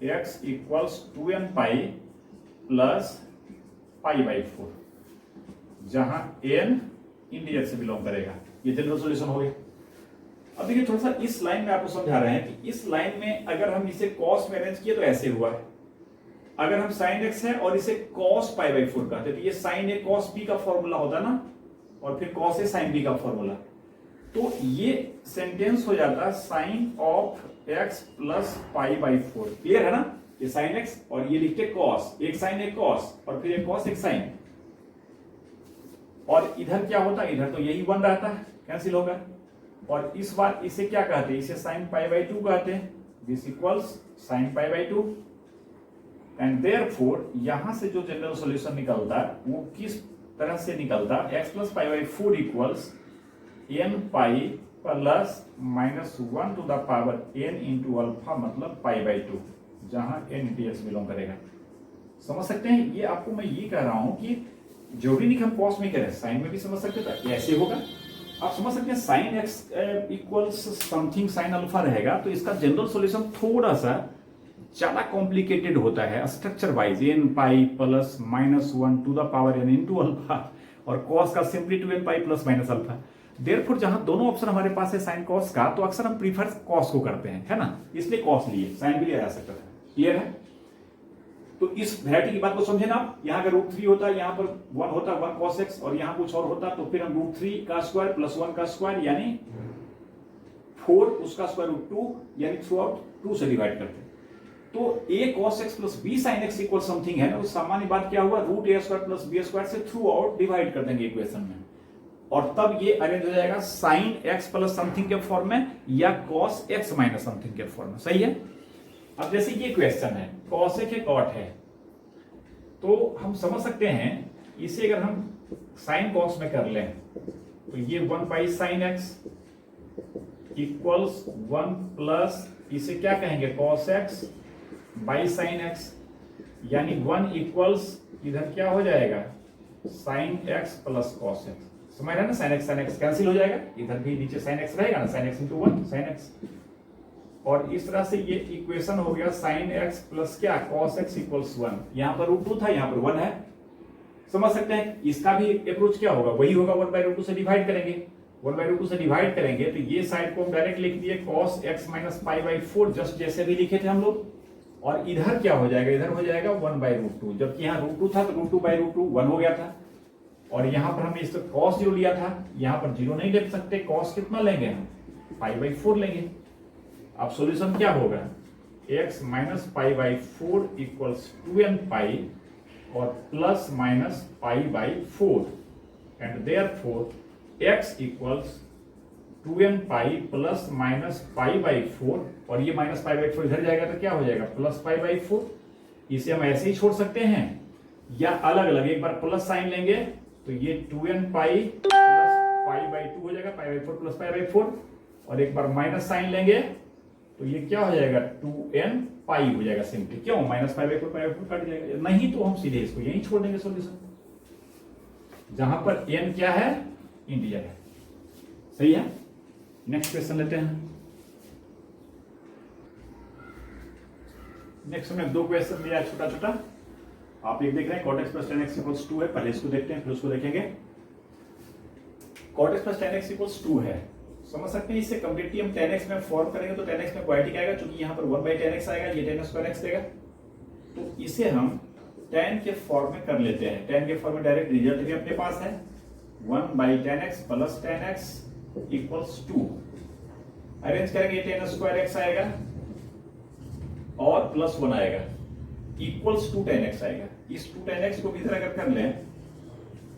Speaker 1: x equals 2n pi plus pi by four, जहां n integer से belong करेगा। ये जनरल सॉल्यूशन हो गया। अब देखिए थोड़ा सा इस लाइन में आपको समझा रहे हैं कि इस लाइन में अगर हम इसे कॉस में अरेंज किए तो ऐसे हुआ है, अगर हम साइन एक्स है और इसे कॉस पाई बाई फोर कहते तो ये साइन ए कॉस बी का फॉर्मूला होता ना, और फिर कॉस ए साइन बी का फॉर्मूला, तो ये सेंटेंस हो जाता sine of X plus pi by four. Clear है ना, ये साइन एक्स और ये लिखते कॉस, एक साइन एक कॉस और फिर एक कॉस एक साइन, और इधर क्या होता, इधर तो यही 1 रहता है, कैंसिल होगा। और इस बार इसे क्या कहते हैं, इसे साइन पाई बाई टू कहते हैं, this equals sine pi by to, and therefore यहां से जो जनरल सॉल्यूशन निकलता है वो किस तरह से निकलता, X plus pi by four equals N pi plus minus 1 to the power N into alpha, मतलब पाई बाई टू, जहां एन इंटीजर से बिलोंग करेगा। समझ सकते हैं, ये आपको मैं ये कह रहा हूं कि जरूरी नहीं कि हम कॉस में करें, साइन में भी समझ सकते थे, ऐसे होगा। आप समझ सकते हैं sine x equals something sine alpha रहेगा, तो इसका जनरल सॉल्यूशन थोड़ा सा ज्यादा कॉम्प्लिकेटेड होता है structure wise, N pi plus minus 1 to the power N into alpha, और कॉस का simply 2n pi plus minus alpha. Therefore जहां दोनों ऑप्शन हमारे पास है साइन कॉस का, तो अक्सर हम प्रीफर कॉस को करते हैं, है ना, इसलिए कॉस लिए, साइन भी लिया जा सकता है। क्लियर है, तो इस वैरायटी की बात को समझे ना आप, यहाँ अगर √3 होता, यहाँ पर 1 होता 1 cos x, और यहाँ कुछ और होता, तो फिर हम √3 का स्क्वायर प्लस 1 का स्क्वायर यानी 4 उसका स्क्वायर √2 यानी थ्रू आउट 2 से डिवाइड करते। तो a cos x plus b sin x equal something है ना, तो सामान्य बात क्या हुआ, √a square plus b square से थ्रू आउट डिवाइड कर देंगे इक्वेशन में, और तब ये अरेंज हो जाएगा sin x प्लस समथिंग के फॉर्म में या cos x माइनस समथिंग के फॉर्म में। सही है। अब जैसे ये क्वेश्चन है cos a के कॉट है, तो हम समझ सकते हैं इसे अगर हम साइन कॉस में कर लें तो ये 1 pi sine x equals 1 plus इसे क्या कहेंगे cos x by sine x, यानी 1 इक्वल्स इधर क्या हो जाएगा sine x plus cos x। समझ रहे ना, साइन एक्स कैंसिल हो जाएगा, इधर भी नीचे साइन एक्स रहेगा ना, sine x into 1 sine x, और इस तरह से ये इक्वेशन हो गया साइन एक्स प्लस क्या cos x इक्वल्स 1। यहां पर √2 था, यहां पर 1 है। समझ सकते हैं इसका भी अप्रोच क्या होगा, वही होगा, 1/√2 से डिवाइड करेंगे, 1/√2 से डिवाइड करेंगे तो ये साइड को हम डायरेक्ट लिख दिए cos x minus pi by four, just जैसे भी लिखे थे हम लोग, और इधर क्या हो जाएगा, इधर हो जाएगा 1/√2, जबकि यहाँ √2 था तो √2/√2 1 हो गया था, और यहाँ पर हमने इसको cos 0 लिया था, यहाँ पर 0 नहीं ले सकते, cos कितना लेंगे हम पाई बाई फोर लेंगे। अब सॉल्यूशन क्या होगा, x minus pi by four equals 2n पाई और plus minus pi by four, and therefore x equals 2n pi plus minus pi by four, और ये माइनस पाई बाई फोर इधर जाएगा तो क्या हो जाएगा प्लस पाई बाई फोर। इसे हम ऐसे ही छोड़ सकते हैं या अलग अलग, एक बार प्लस साइन लेंगे तो ये 2n pi plus pi by to हो जाएगा, पाई by four plus pi by four, और एक बार माइनस साइन लेंगे तो ये क्या हो जाएगा 2n पाई हो जाएगा सिंपली, क्यों minus pi by four cut जाएगा, नहीं तो हम सीधे इसको यहीं छोड़ देंगे सॉल्यूशन, जहां पर n क्या है इंटीजर है। सही है। नेक्स्ट क्वेश्चन लेते हैं। नेक्स्ट हमने 2 क्वेश्चन लिया छोटा छोटा, आप एक देख रहे हैं cot x plus tan x equals 2 है, पहले इसको देखते हैं फिर उसको देखेंगे। cot x plus tan x equals 2 है, समझ सकते हैं इससे कंप्लीटली हम tan x में फॉर्म करेंगे तो tan x में क्वाड्रेटिक आएगा, क्योंकि यहाँ पर 1/tan x आएगा, ये tan स्क्वायर x देगा, तो इसे हम tan के फॉर्म में कर लेते हैं। tan के फॉर्म में डायरेक्ट रिजल्ट भी अपने पास है, 1/tan x plus tan x equals 2, arrange करेंगे tan स्क्वायर x आएगा और प्लस 1 आएगा, इक्वल्स 2 tan x आएगा। इस 2 tan x को भी इधर अगर कर लें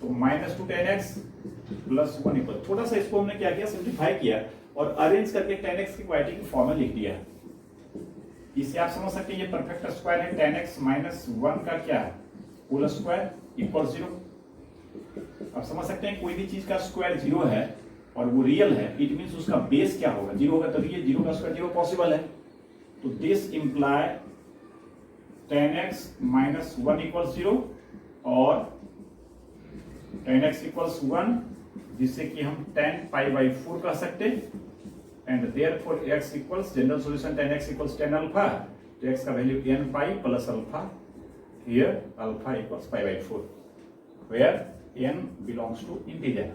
Speaker 1: तो -2 tan x प्लस 1 इक्वल, थोड़ा सा इसको हमने क्या किया, सिंप्लीफाई किया और अरेंज करके tan x की क्वाड्रेटिक फॉर्म में लिख दिया। इसे आप समझ सकते हैं ये परफेक्ट स्क्वायर है, tan x माइनस 1 का क्या है होल स्क्वायर इक्वल 0। आप समझ सकते हैं कोई भी चीज का स्क्वायर 0 है और वो रियल है, इट मींस उसका बेस क्या होगा, 0 होगा, तभी ये 0 का स्क्वायर 0 पॉसिबल है। तो this imply tan x minus 1 equal 0 और tan x इक्वल्स 1, जिससे कि हम tan पाई बाई 4 कह सकते हैं। And therefore x equals general solution tan x equals tan अल्फा, तो x का value n pi plus alpha, here alpha equals pi by 4 where n belongs to integer,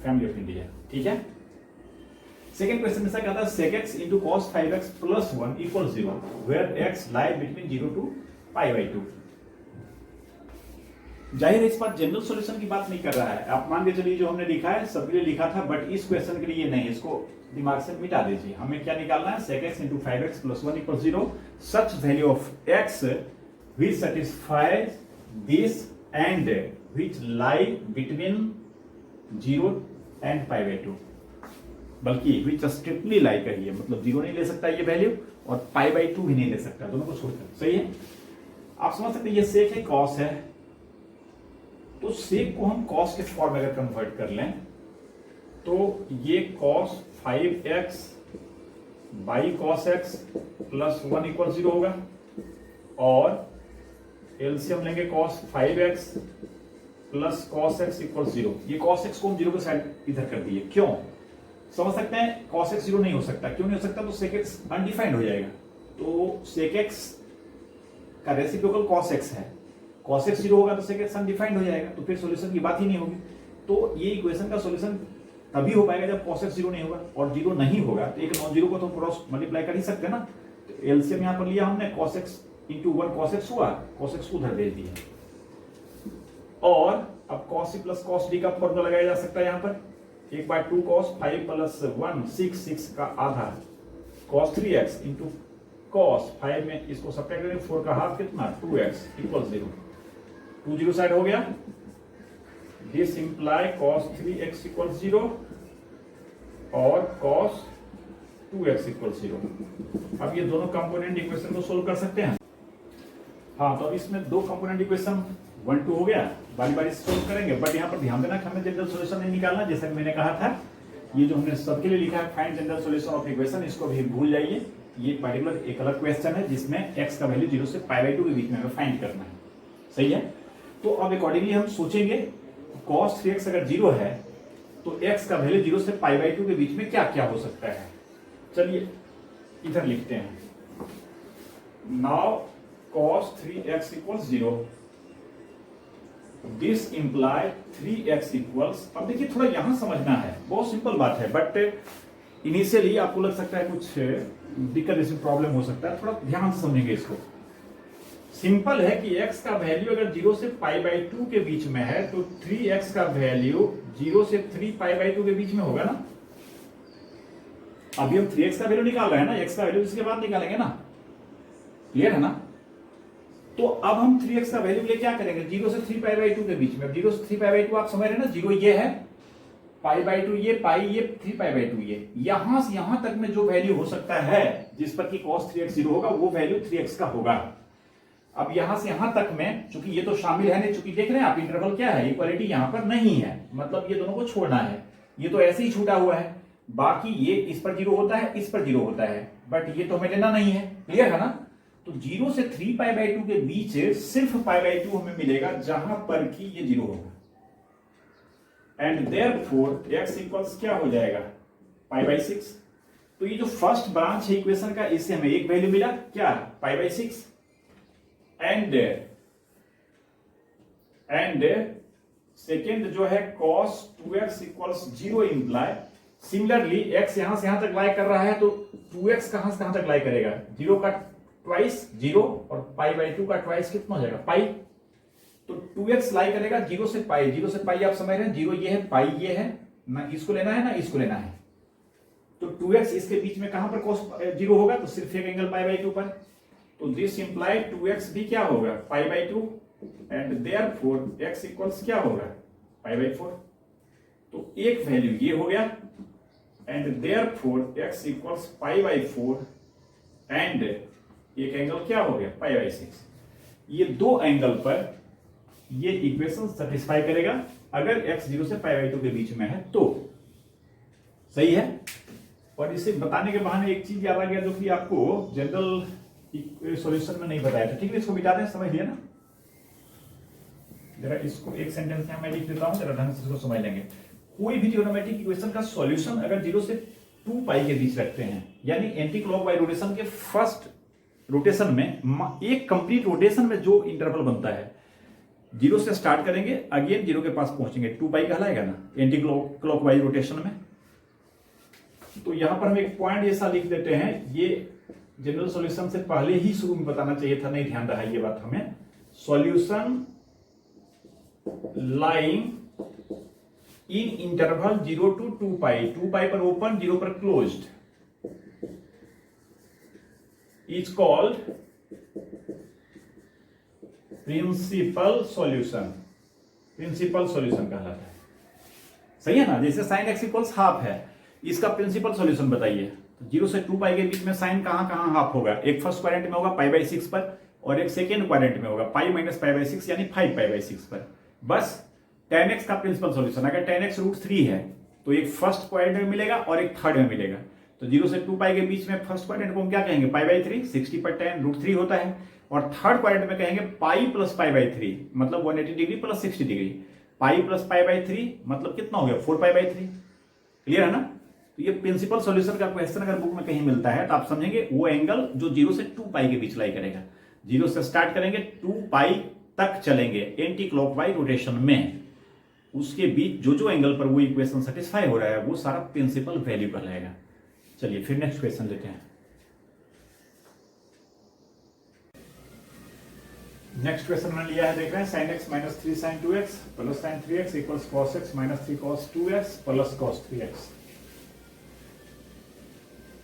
Speaker 1: family of integer. ठीक है। Second question ऐसा कहता है sec x into cos 5x plus 1 equal 0 where x lie between 0 to pi by 2। जाहिर है इस बार general solution की बात नहीं कर रहा है, आप मान के चलिए जो हमने लिखा है सबके लिए लिखा था, बट इस क्वेश्चन के लिए नहीं, इसको दिमाग से मिटा दीजिए। हमें क्या निकालना है, sec x into 5x plus 1 equal 0 such value of x which satisfies this and which lie between 0 and pi by 2, बल्कि which strictly lie करिए, मतलब 0 नहीं ले सकता ये वैल्यू और पाई बाई 2 भी नहीं ले सकता, दोनों को छोड़कर। सही है। आप समझ सकते हैं ये sec है, cos है, तो sec को हम cos के फॉर्म में अगर कन्वर्ट कर लें तो ये cos 5x by cos x plus 1 equal 0 होगा और एलसीएम लेंगे cos 5x plus cos x equal 0। ये cos x को हम 0 के साइड इधर कर दिए, क्यों समझ सकते हैं, cos x 0 नहीं हो सकता, क्यों नहीं हो सकता, तो sec x अनडिफाइंड हो जाएगा, तो sec x का रेसिप्रोकल cos x है, cos x 0 होगा तो sec x अनडिफाइंड हो जाएगा, तो फिर सॉल्यूशन की बात ही नहीं होगी। तो ये इक्वेशन का सॉल्यूशन तभी हो पाएगा जब cos x 0 नहीं होगा, और 0 नहीं होगा तो एक नॉन जीरो को तो क्रॉस मल्टीप्लाई कर ही सकते हैं ना। तो एलसीएम यहां पर लिया हमने, cos x into 1 cos x हुआ, cos x को उधर भेज दिया, और अब cos c plus cos d का फॉर्मूला लगाया जा सकता है यहां पर, 1/2 cos 5 प्लस 1 6 का आधा cos 3x इंटू cos 5 में इसको सब्ट्रैक्ट करेंगे, 4 का हाफ कितना 2x इक्वल 0, 2 0 साइड हो गया। This imply cos 3x equal 0 और cos 2x इक्वल 0। अब ये दोनों कंपोनेंट इक्वेशन को सोल्व कर सकते हैं। हाँ, तो इसमें दो कंपोनेंट इक्वेशन 1 2 हो गया, बारी बारी से सोल्व करेंगे, बट यहाँ पर ध्यान देना कि हमें जनरल सॉल्यूशन नहीं निकालना, जैसा कि मैंने कहा था। ये जो हमने सबके लिए लिखा है find general solution of equation, इसको भी भूल जाइए। ये पर्टिकुलर एक अलग क्वेश्चन है जिसमें x का वैल्यू 0 से पाई बाई 2 के बीच में फाइंड करना है। सही है। तो अब अकॉर्डिंगली हम सोचेंगे cos 3x अगर 0 है तो x का वैल्यू 0 से पाई बाई 2 के बीच में क्या क्या हो सकता है। चलिए इधर लिखते हैं, now cos 3x equals 0, this imply 3x equals, अब देखिए थोड़ा यहां समझना है, बहुत सिंपल बात है, बट इनिशियली आपको लग सकता है कुछ दिक्कत, इसमें प्रॉब्लम हो सकता है, थोड़ा ध्यान से समझेंगे इसको। सिंपल है कि x का वैल्यू अगर 0 से पाई बाई 2 के बीच में है तो 3x का वैल्यू 0 से 3 पाई बाई 2 के बीच में होगा ना। अभी हम 3x का वैल्यू निकाल रहे हैं ना, x का वैल्यू इसके बाद निकालेंगे ना, क्लियर है ना। तो अब हम 3x का वैल्यू लिए क्या करेंगे, 0 से 3 पाई बाई 2 के बीच में, 0 से 3 पाई बाई 2 आप समझ रहे हैं ना, 0 ये है, पाई बाई 2 ये, पाई ये, 3 पाई बाई 2 ये, यहां से यहां तक में जो वैल्यू हो सकता है जिस पर कि cos 3x 0 होगा वो वैल्यू 3x का होगा। अब यहां से यहां तक में, चूंकि ये तो शामिल है नहीं, चूंकि देख रहे हैं आप इंटरवल क्या है, इक्वालिटी यहां पर नहीं है, मतलब ये दोनों को छोड़ना है, ये तो ऐसे ही छूटा हुआ है, बाकी ये इस पर 0 होता है, इस पर 0 होता है, बट ये तो हमें लेना नहीं है, क्लियर है ना। तो 0 से 3 पाई बाई 2 के बीच सिर्फ पाई बाई 2 हमें मिलेगा जहां पर कि ये 0 होगा, एंड देयरफॉर x इक्वल्स क्या हो जाएगा पाई बाई 6। तो ये जो फर्स्ट ब्रांच है इक्वेशन का, इससे हमें एक वैल्यू मिला क्या, पाई बाई 6, एंड सेकेंड जो है cos 2x equals 0 imply, similarly x यहां से यहां तक लाई कर रहा है तो 2x कहां से कहां तक लाई करेगा, 0 का ट्वाइस 0 और पाई बाई 2 का ट्वाइस कितना हो जाएगा पाई, तो 2x लाई करेगा 0 से पाई, 0 से पाई आप समझ रहे हैं, 0 ये है, पाई ये है ना, इसको लेना है ना इसको लेना है, तो 2x इसके बीच में कहां पर cos 0 होगा, तो सिर्फ एक एंगल पाई बाई 2 पर, तो दिस इंप्लाई 2x भी क्या होगा pi by 2, and therefore x equals क्या होगा π/4। तो एक वैल्यू ये हो गया, and therefore x equals π/4 and एक एंगल क्या हो गया π/6। ये दो एंगल पर ये इक्वेशन सेटिस्फाई करेगा अगर x 0 से π/2 के बीच में है तो। सही है। और इसे बताने के बहाने एक चीज याद आ गया जो कि आपको जनरल सॉल्यूशन में नहीं बताया था। ठीक है, इसको मिटा दें, समझ लिया ना। जरा इसको एक सेंटेंस में मैं लिख देता हूं, जरा ढंग से इसको समझ लेंगे। कोई भी ट्रिग्नोमेट्रिक इक्वेशन का सॉल्यूशन अगर 0 से 2π के बीच रखते हैं, यानी एंटी क्लॉकवाइज रोटेशन के फर्स्ट रोटेशन में, एक कंप्लीट रोटेशन में जो इंटरवल बनता है, 0 से स्टार्ट करेंगे, अगेन 0 के पास पहुंचेंगे, 2π कहलाएगा ना एंटी क्लॉकवाइज रोटेशन में। तो यहां पर हम एक पॉइंट ऐसा लिख देते हैं, ये जनरल सॉल्यूशन से पहले ही शुरू में बताना चाहिए था, नहीं ध्यान रहा ये बात हमें। Solution lying in interval 0 to 2π, 2π पर ओपन, 0 पर closed, is called principal solution. Principal solution कहलाता है। सही है ना। जैसे sin x इक्वल्स हाफ है, इसका प्रिंसिपल सॉल्यूशन बताइए। तो 0 से 2π के बीच में साइन कहां कहां हाफ होगा? एक फर्स्ट क्वाड्रेंट में होगा π/6 पर, और एक सेकेंड क्वाड्रेंट में होगा π - π/6 यानी 5π/6 पर। बस tan x का प्रिंसिपल सॉल्यूशन, अगर tan x √3 है तो एक फर्स्ट क्वाड्रेंट में मिलेगा और एक थर्ड में मिलेगा। तो 0 से 2π के बीच में फर्स्ट क्वाड्रेंट को हम क्या कहेंगे? π/3, 60 पर tan √3 होता है, और थर्ड क्वाड्रेंट में कहेंगे पाई प्लस π/3, मतलब 180 degree plus 60 degree. Pi plus π/3 मतलब कितना हो गया? 4π/3। क्लियर है ना। तो ये प्रिंसिपल सॉल्यूशन का क्वेश्चन अगर बुक में कहीं मिलता है तो आप समझेंगे वो एंगल जो 0 से 2π के बीच लाई करेगा। 0 से स्टार्ट करेंगे, 2π तक चलेंगे एंटी क्लॉकवाइज रोटेशन में, उसके बीच जो जो एंगल पर वो इक्वेशन सेटिस्फाई हो रहा है वो सारा प्रिंसिपल वैल्यू कहलाएगा। चलिए फिर नेक्स्ट क्वेश्चन लेते हैं। नेक्स्ट क्वेश्चन में लिया है, देख रहे हैं, sin x - 3 sin 2x plus sin 3x equals cos x - 3 cos 2x plus cos 3x।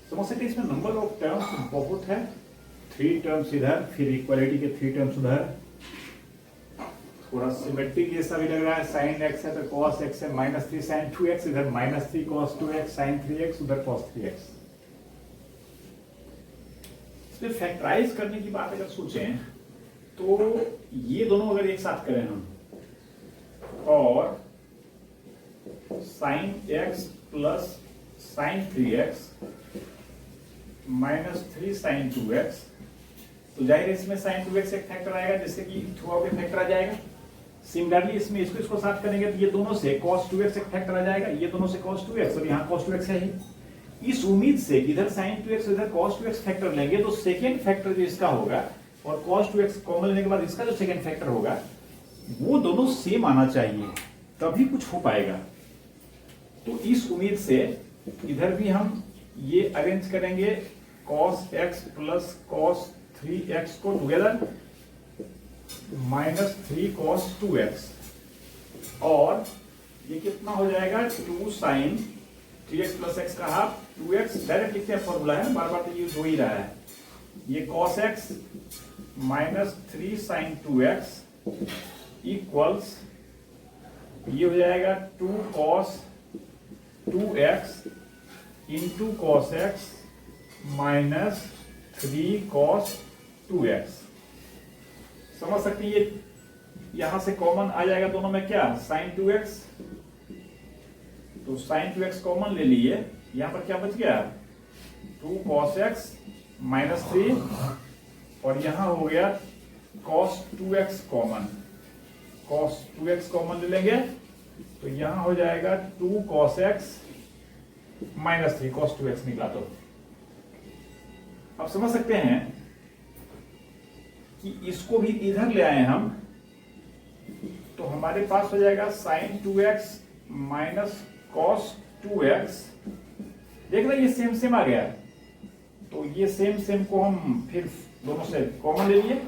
Speaker 1: समझ सकते इसमें नंबर ऑफ टर्म्स बहुत है। 3 टर्म्स इधर, फिर इक्वालिटी के 3 टर्म्स उधर, थोड़ा सिमेट्रिक जैसा भी लग रहा है। sin x है तो cos x है, -3 sin 2x, इधर -3 cos 2x sin 3x, उधर cos 3x। इसमें फैक्टराइज करने की बात अगर सोचें तो ये दोनों अगर एक साथ करें हम, और sin x plus sin 3x -3 sin 2x, तो जाहिर इसमें sin 2x एक फैक्टर आएगा, जिससे कि थ्रू आउट फैक्टर आ जाएगा। सिमिलरली इसमें इसको साथ करेंगे तो ये दोनों से cos 2x एक फैक्टर आ जाएगा, ये दोनों से cos 2x, और यहाँ cos 2x है ही। इस उम्मीद से कि इधर sin 2x इधर cos 2x फैक्टर लेंगे तो सेकेंड फैक्टर जो इसका होगा और cos 2x कॉमन लेने के बाद इसका जो सेकेंड फैक्टर होगा वो दोनों सेम आना चाहिए, तभी कुछ हो पाएगा। तो इस उम्मीद से इधर भी हम ये अरेंज करेंगे, cos x plus cos 3x को टुगेदर -3 cos 2x, और ये कितना हो जाएगा? 2 sin 3x प्लस x का हाफ 2x। डायरेक्ट लिखते हैं, फॉर्मूला है, बार बार तो यूज हो ही रहा है। ये cos x -3 sin 2x equals ये हो जाएगा 2 cos 2x into cos x -3 cos 2x। समझ सकते हैं, ये यहां से कॉमन आ जाएगा दोनों में, क्या? sin 2x, तो sin 2x कॉमन ले लिए, यहां पर क्या बच गया? 2 cos x -3, और यहां हो गया cos 2x common. cos 2x common ले लेंगे तो यहां हो जाएगा 2 cos x -3 cos 2x निकला। तो आप समझ सकते हैं कि इसको भी इधर ले आए हम, तो हमारे पास हो जाएगा sin 2x minus cos 2x। देख रहे ये सेम सेम आ गया, तो ये सेम सेम को हम फिर दोनों से कॉमन ले लिए,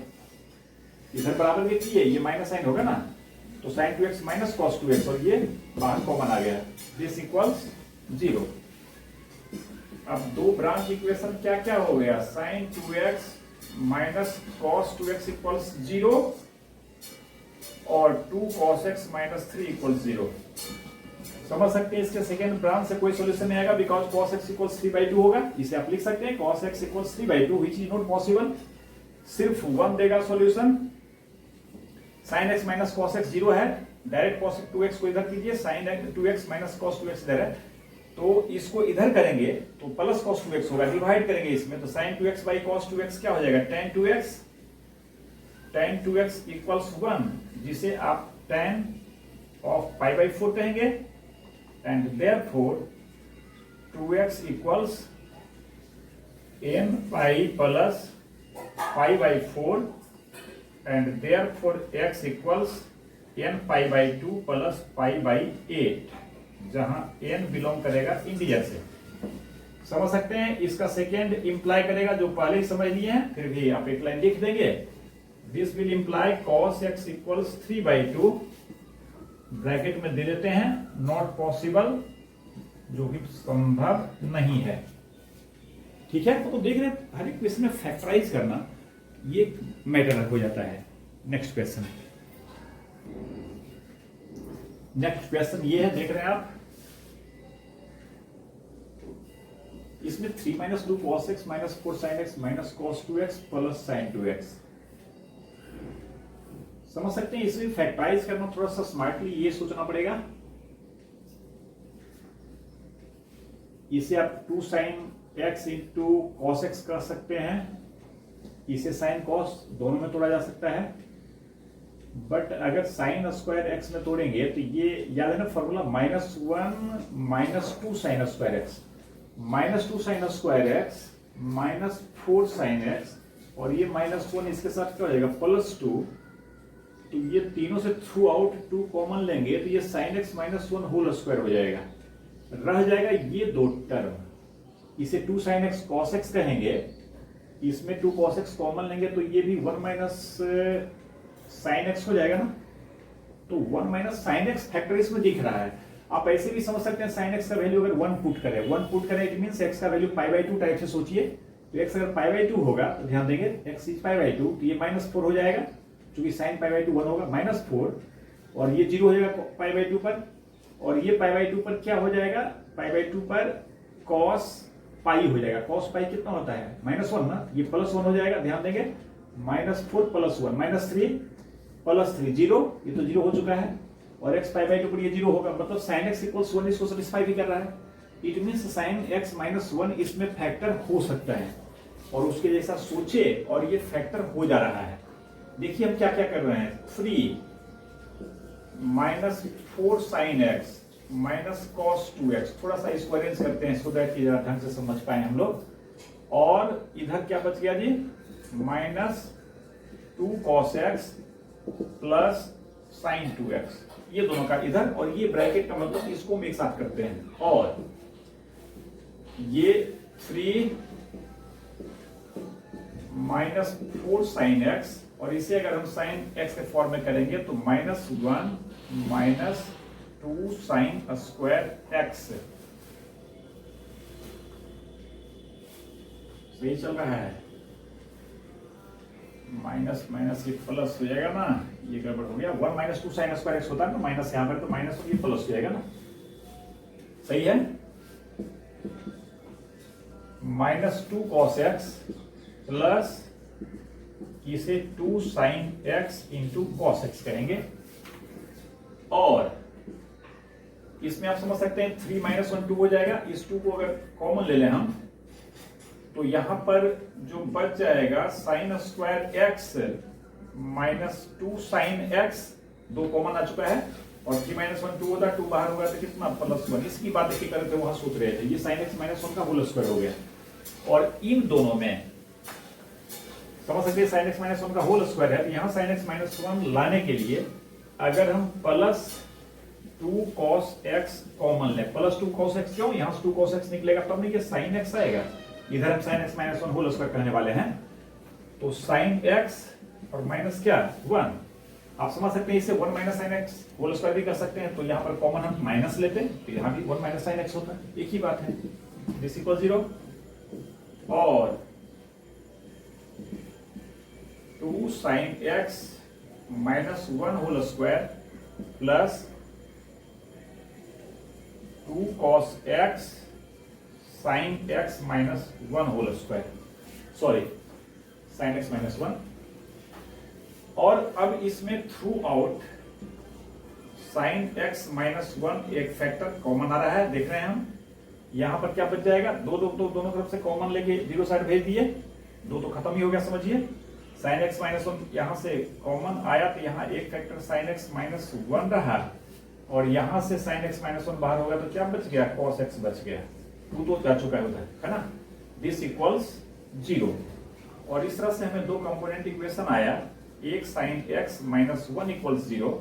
Speaker 1: इधर बराबर देख लिए, ये माइनस साइन होगा ना, तो sin 2x minus cos 2x, और ये बाहर कॉमन आ गया, दिस इक्वल्स 0। अब दो ब्रांच इक्वेशन क्या क्या हो गया? sin 2x minus cos 2x equals 0, और 2 cos x माइनस 3 इक्वल 0। समझ सकते हैं इसके सेकेंड ब्रांच से कोई सोल्यूशन नहीं आएगा बिकॉज cos x इक्वल 3/2 होगा। इसे आप लिख सकते हैं cos x equal 3/2 which is not possible. सिर्फ 1 देगा solution. sin x minus cos x 0 है, डायरेक्ट cos 2x को इधर कीजिए, sin 2x minus cos 2x इधर है, तो इसको इधर करेंगे तो प्लस cos 2x होगा, डिवाइड करेंगे इसमें तो sin 2x by cos 2x क्या हो जाएगा, tan 2x इक्वल्स 1, जिसे आप tan ऑफ पाई बाई 4 कहेंगे, and therefore 2x equals n pi plus pi by 4 and therefore x equals n pi by 2 plus pi by 8, जहां n belong करेगा integer से। समझ सकते हैं। इसका सेकेंड इंप्लाई करेगा जो पहले ही समझ लिए हैं, फिर भी आप एक लाइन लिख देंगे, this will imply cos x equals 3/2, bracket में दे देते हैं नॉट पॉसिबल, जो कि संभव नहीं है। ठीक है, तो देख रहे हैं हर एक क्वेश्चन में फैक्टराइज करना ये मैटर हो जाता है। नेक्स्ट क्वेश्चन ये है, देख रहे हैं आप, इसमें 3 minus 2 cos x minus 4 sin x minus cos 2x plus sin 2x। समझ सकते हैं। इसमें फैक्टराइज करना थोड़ा सा स्मार्टली ये सोचना पड़ेगा। इसे आप 2 sin x into cos x कर सकते हैं, इसे sin cos दोनों में तोड़ा जा सकता है, बट अगर साइन स्क्वायर एक्स में तोड़ेंगे तो ये याद है ना formula, -1 minus 2 sine square x, -2 sine square x minus 4 sine x, और ये -1 इसके साथ क्या हो जाएगा +2, तो ये तीनों से थ्रू आउट 2 कॉमन लेंगे तो ये साइन एक्स -1 होल स्क्वायर हो जाएगा, रह जाएगा ये दो टर्म, इसे 2 साइन एक्स कॉस एक्स कहेंगे, इसमें 2 cos x कॉमन लेंगे तो ये भी 1 माइनस साइन एक्स हो जाएगा ना, तो 1 माइनस साइन एक्स फैक्टर इसमें दिख रहा है। आप ऐसे भी समझ सकते हैं साइन एक्स का वैल्यू अगर 1 पुट करें इट मींस एक्स का वैल्यू π/2 टाइप से सोचिए, तो एक्स अगर π/2 होगा तो ध्यान देंगे एक्स इज π/2, तो ये -4 हो जाएगा, क्योंकि साइन π/2 1 होगा, -4, और ये 0 हो जाएगा π/2 पर, और ये π/2 पर क्या हो जाएगा, π/2 पर cos पाई हो जाएगा। cos पाई कितना होता है -1 ना, ये +1 हो जाएगा, ध्यान देंगे -4 + 1 -3 + 3 0, ये तो 0 हो चुका है, और x π/2 पर ये 0 होगा, मतलब sin x इक्वल्स 1 इसको सेटिस्फाई भी कर रहा है। इट मींस sin x -1 इसमें फैक्टर हो सकता है, और उसके जैसा सोचे और ये फैक्टर हो जा रहा है। देखिए हम क्या क्या कर रहे हैं, 3 -4 sin x minus cos 2x, थोड़ा सा इसको अरेंज करते हैं सो दैट कि जरा ढंग से समझ पाए हम लोग, और इधर क्या बच गया जी, -2 cos x plus sin 2x, ये दोनों का इधर, और ये ब्रैकेट का मतलब इसको हम एक साथ करते हैं, और ये 3 -4 sin x, और इसे अगर हम sin x के फॉर्म में करेंगे तो -1 माइनस 2 sin स्क्वायर x, सही चल रहा है, माइनस माइनस ये प्लस हो जाएगा ना, ये गड़बड़ हो गया, 1 माइनस 2 sin स्क्वायर x होता है ना, माइनस यहां पर तो माइनस और ये प्लस हो जाएगा ना, सही है, -2 cos x प्लस इसे 2 sin x into cos x करेंगे, और इसमें आप समझ सकते हैं 3 -1 2 हो जाएगा, इस 2 को अगर कॉमन ले लें हम तो यहां पर जो बच जाएगा sin square x -2 sin x, 2 common आ चुका है, और 3 -1 2 होता, 2 बाहर होगा तो कितना +1, इसकी बात एक कर रहे थे वहां सोच रहे थे, ये sin x -1 का होल स्क्वायर हो गया, और इन दोनों में समझ सकते हैं sin x -1 का होल स्क्वायर है, तो यहां sin x -1 लाने के लिए अगर हम +2 cos x कॉमन ले, +2 cos x, क्यों यहां से 2 cos x निकलेगा तब नहीं कि sin x आएगा, इधर हम sin x -1 होल स्क्वायर करने वाले हैं, तो sin x और माइनस क्या 1, आप समझ सकते हैं इसे 1 minus sin x whole square भी कर सकते हैं, तो यहां पर कॉमन हम माइनस लेते हैं, तो यहां भी 1 माइनस sin x होता है, एक ही बात है, दिस इक्वल 0, और 2 sin x minus 1 whole square plus 2 cos x sine x minus 1 whole square, sorry sine x minus 1। और अब इसमें throughout sine x minus 1 एक फैक्टर कॉमन आ रहा है, देख रहे हैं हम। यहां पर क्या बच जाएगा, दोनों तरफ से कॉमन लेके जीरो साइड भेज दिए, दो तो खत्म ही हो गया समझिए। साइन x माइनस 1 यहां से कॉमन आया तो यहां एक फैक्टर साइन x माइनस 1 रहा, और यहां से साइन x माइनस 1 बाहर होगा तो क्या बच गया, cos x बच गया, टू तो जा चुका है उधर, है ना। This equals 0। और इस तरह से हमें दो कंपोनेंट इक्वेशन आया, एक साइन x माइनस 1 इक्वल्स 0,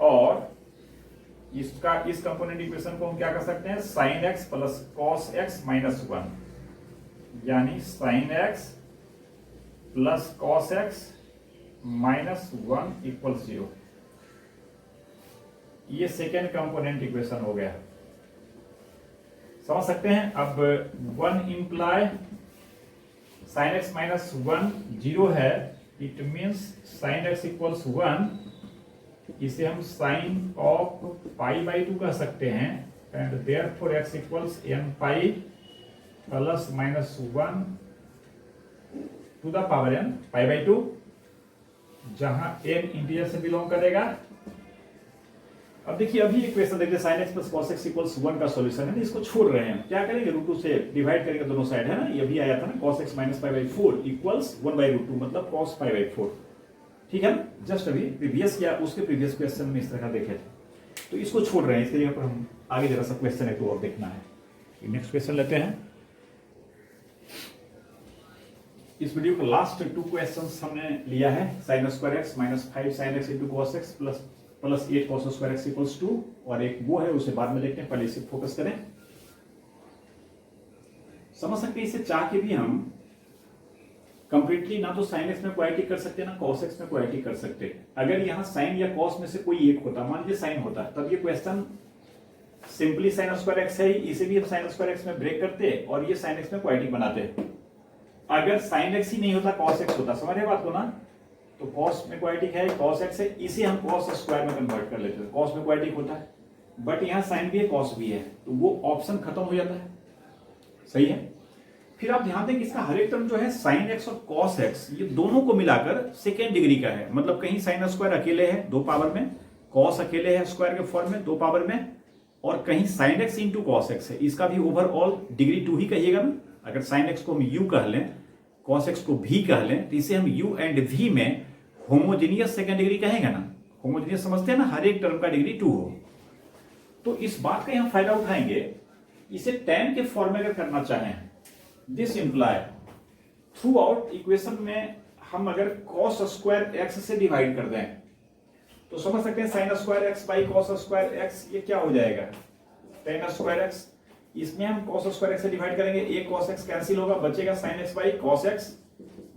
Speaker 1: और इसका इस कंपोनेंट इक्वेशन को हम क्या कर सकते हैं, sine x plus cos x minus 1, यानी sine x plus cos x minus 1 equals 0। ये सेकेंड कंपोनेंट इक्वेशन हो गया, समझ सकते हैं। अब 1 इंप्लाय साइन x माइनस 1 0 है, it means sign x equals 1, इसे हम साइन ऑफ पाई बाई 2 कह सकते हैं, and therefore x equals n pi plus minus 1 to the power n pi by 2, जहां n इंटीजर से बिलोंग करेगा। अब देखिए अभी इक्वेशन देखिए, sine x plus cos x equals 1 का सॉल्यूशन है, इसको छोड़ रहे हैं, क्या करेंगे, √2 से डिवाइड करेंगे दोनों साइड, है ना। ये भी आया था ना, cos x minus pi by 4 equals 1 by √2, मतलब cos पाई बाई 4, ठीक है। जस्ट अभी प्रीवियस या उसके प्रीवियस क्वेश्चन में इस तरह का देखे थे, तो इसको छोड़ रहे हैं, इसके जगह पर हम आगे जरा सा क्वेश्चन है तो और देखना है। नेक्स्ट क्वेश्चन लेते हैं। इस वीडियो का लास्ट 2 क्वेश्चंस हमने लिया है, sine square x minus 5 sine x into cos x plus 8 cos square x equals 2, और एक वो है उसे बाद में देखते हैं, पहले इसे फोकस करें। समझ सकते हैं, इसे चाह के भी हम कंप्लीटली ना तो साइन x में क्वालिटी कर सकते हैं ना cos x में क्वालिटी कर सकते हैं। अगर यहाँ साइन या cos में से कोई एक होता, मान लीजिए साइन होता, तब ये question simply sign square x है, इसे भी हम साइन स्क्वायर x में ब्रेक करते और ये साइन x में क्वालिटी बनाते। अगर साइन x ही नहीं होता cos x होता, समझ रहे बात को ना, तो cos में क्वालिटी है, cos x है, इसे हम cos स्क्वायर में कन्वर्ट कर लेते हैं, cos में क्वालिटी होता है, बट यहाँ साइन भी है cos भी है, तो वो ऑप्शन खत्म हो जाता है, सही है। फिर आप ध्यान दें कि इसका हर एक टर्म जो है साइन x और cos x, ये दोनों को मिलाकर सेकेंड डिग्री का है, मतलब कहीं साइन स्क्वायर अकेले है 2 पावर में, cos अकेले है स्क्वायर के फॉर्म में 2 पावर में, और कहीं sine x into cos x है, इसका भी ओवरऑल डिग्री 2 ही कहिएगा ना। अगर साइन x को हम u कह लें, cos x को v कह लें, तो इसे हम u एंड v में होमोजेनियस सेकेंड डिग्री कहेंगे ना। होमोजेनियस समझते हैं ना, हर एक टर्म का डिग्री 2 हो। तो इस बात का हम फायदा उठाएंगे, इसे tan के फॉर्म में अगर करना चाहें, this imply through out equation में हम अगर cos स्क्वायर x से डिवाइड कर दें, तो समझ सकते हैं sign square x by cos square x, ये क्या हो जाएगा, tan स्क्वायर x। इसमें हम cos स्क्वायर x से डिवाइड करेंगे, एक cos x कैंसिल होगा, बचेगा sin x by cos x,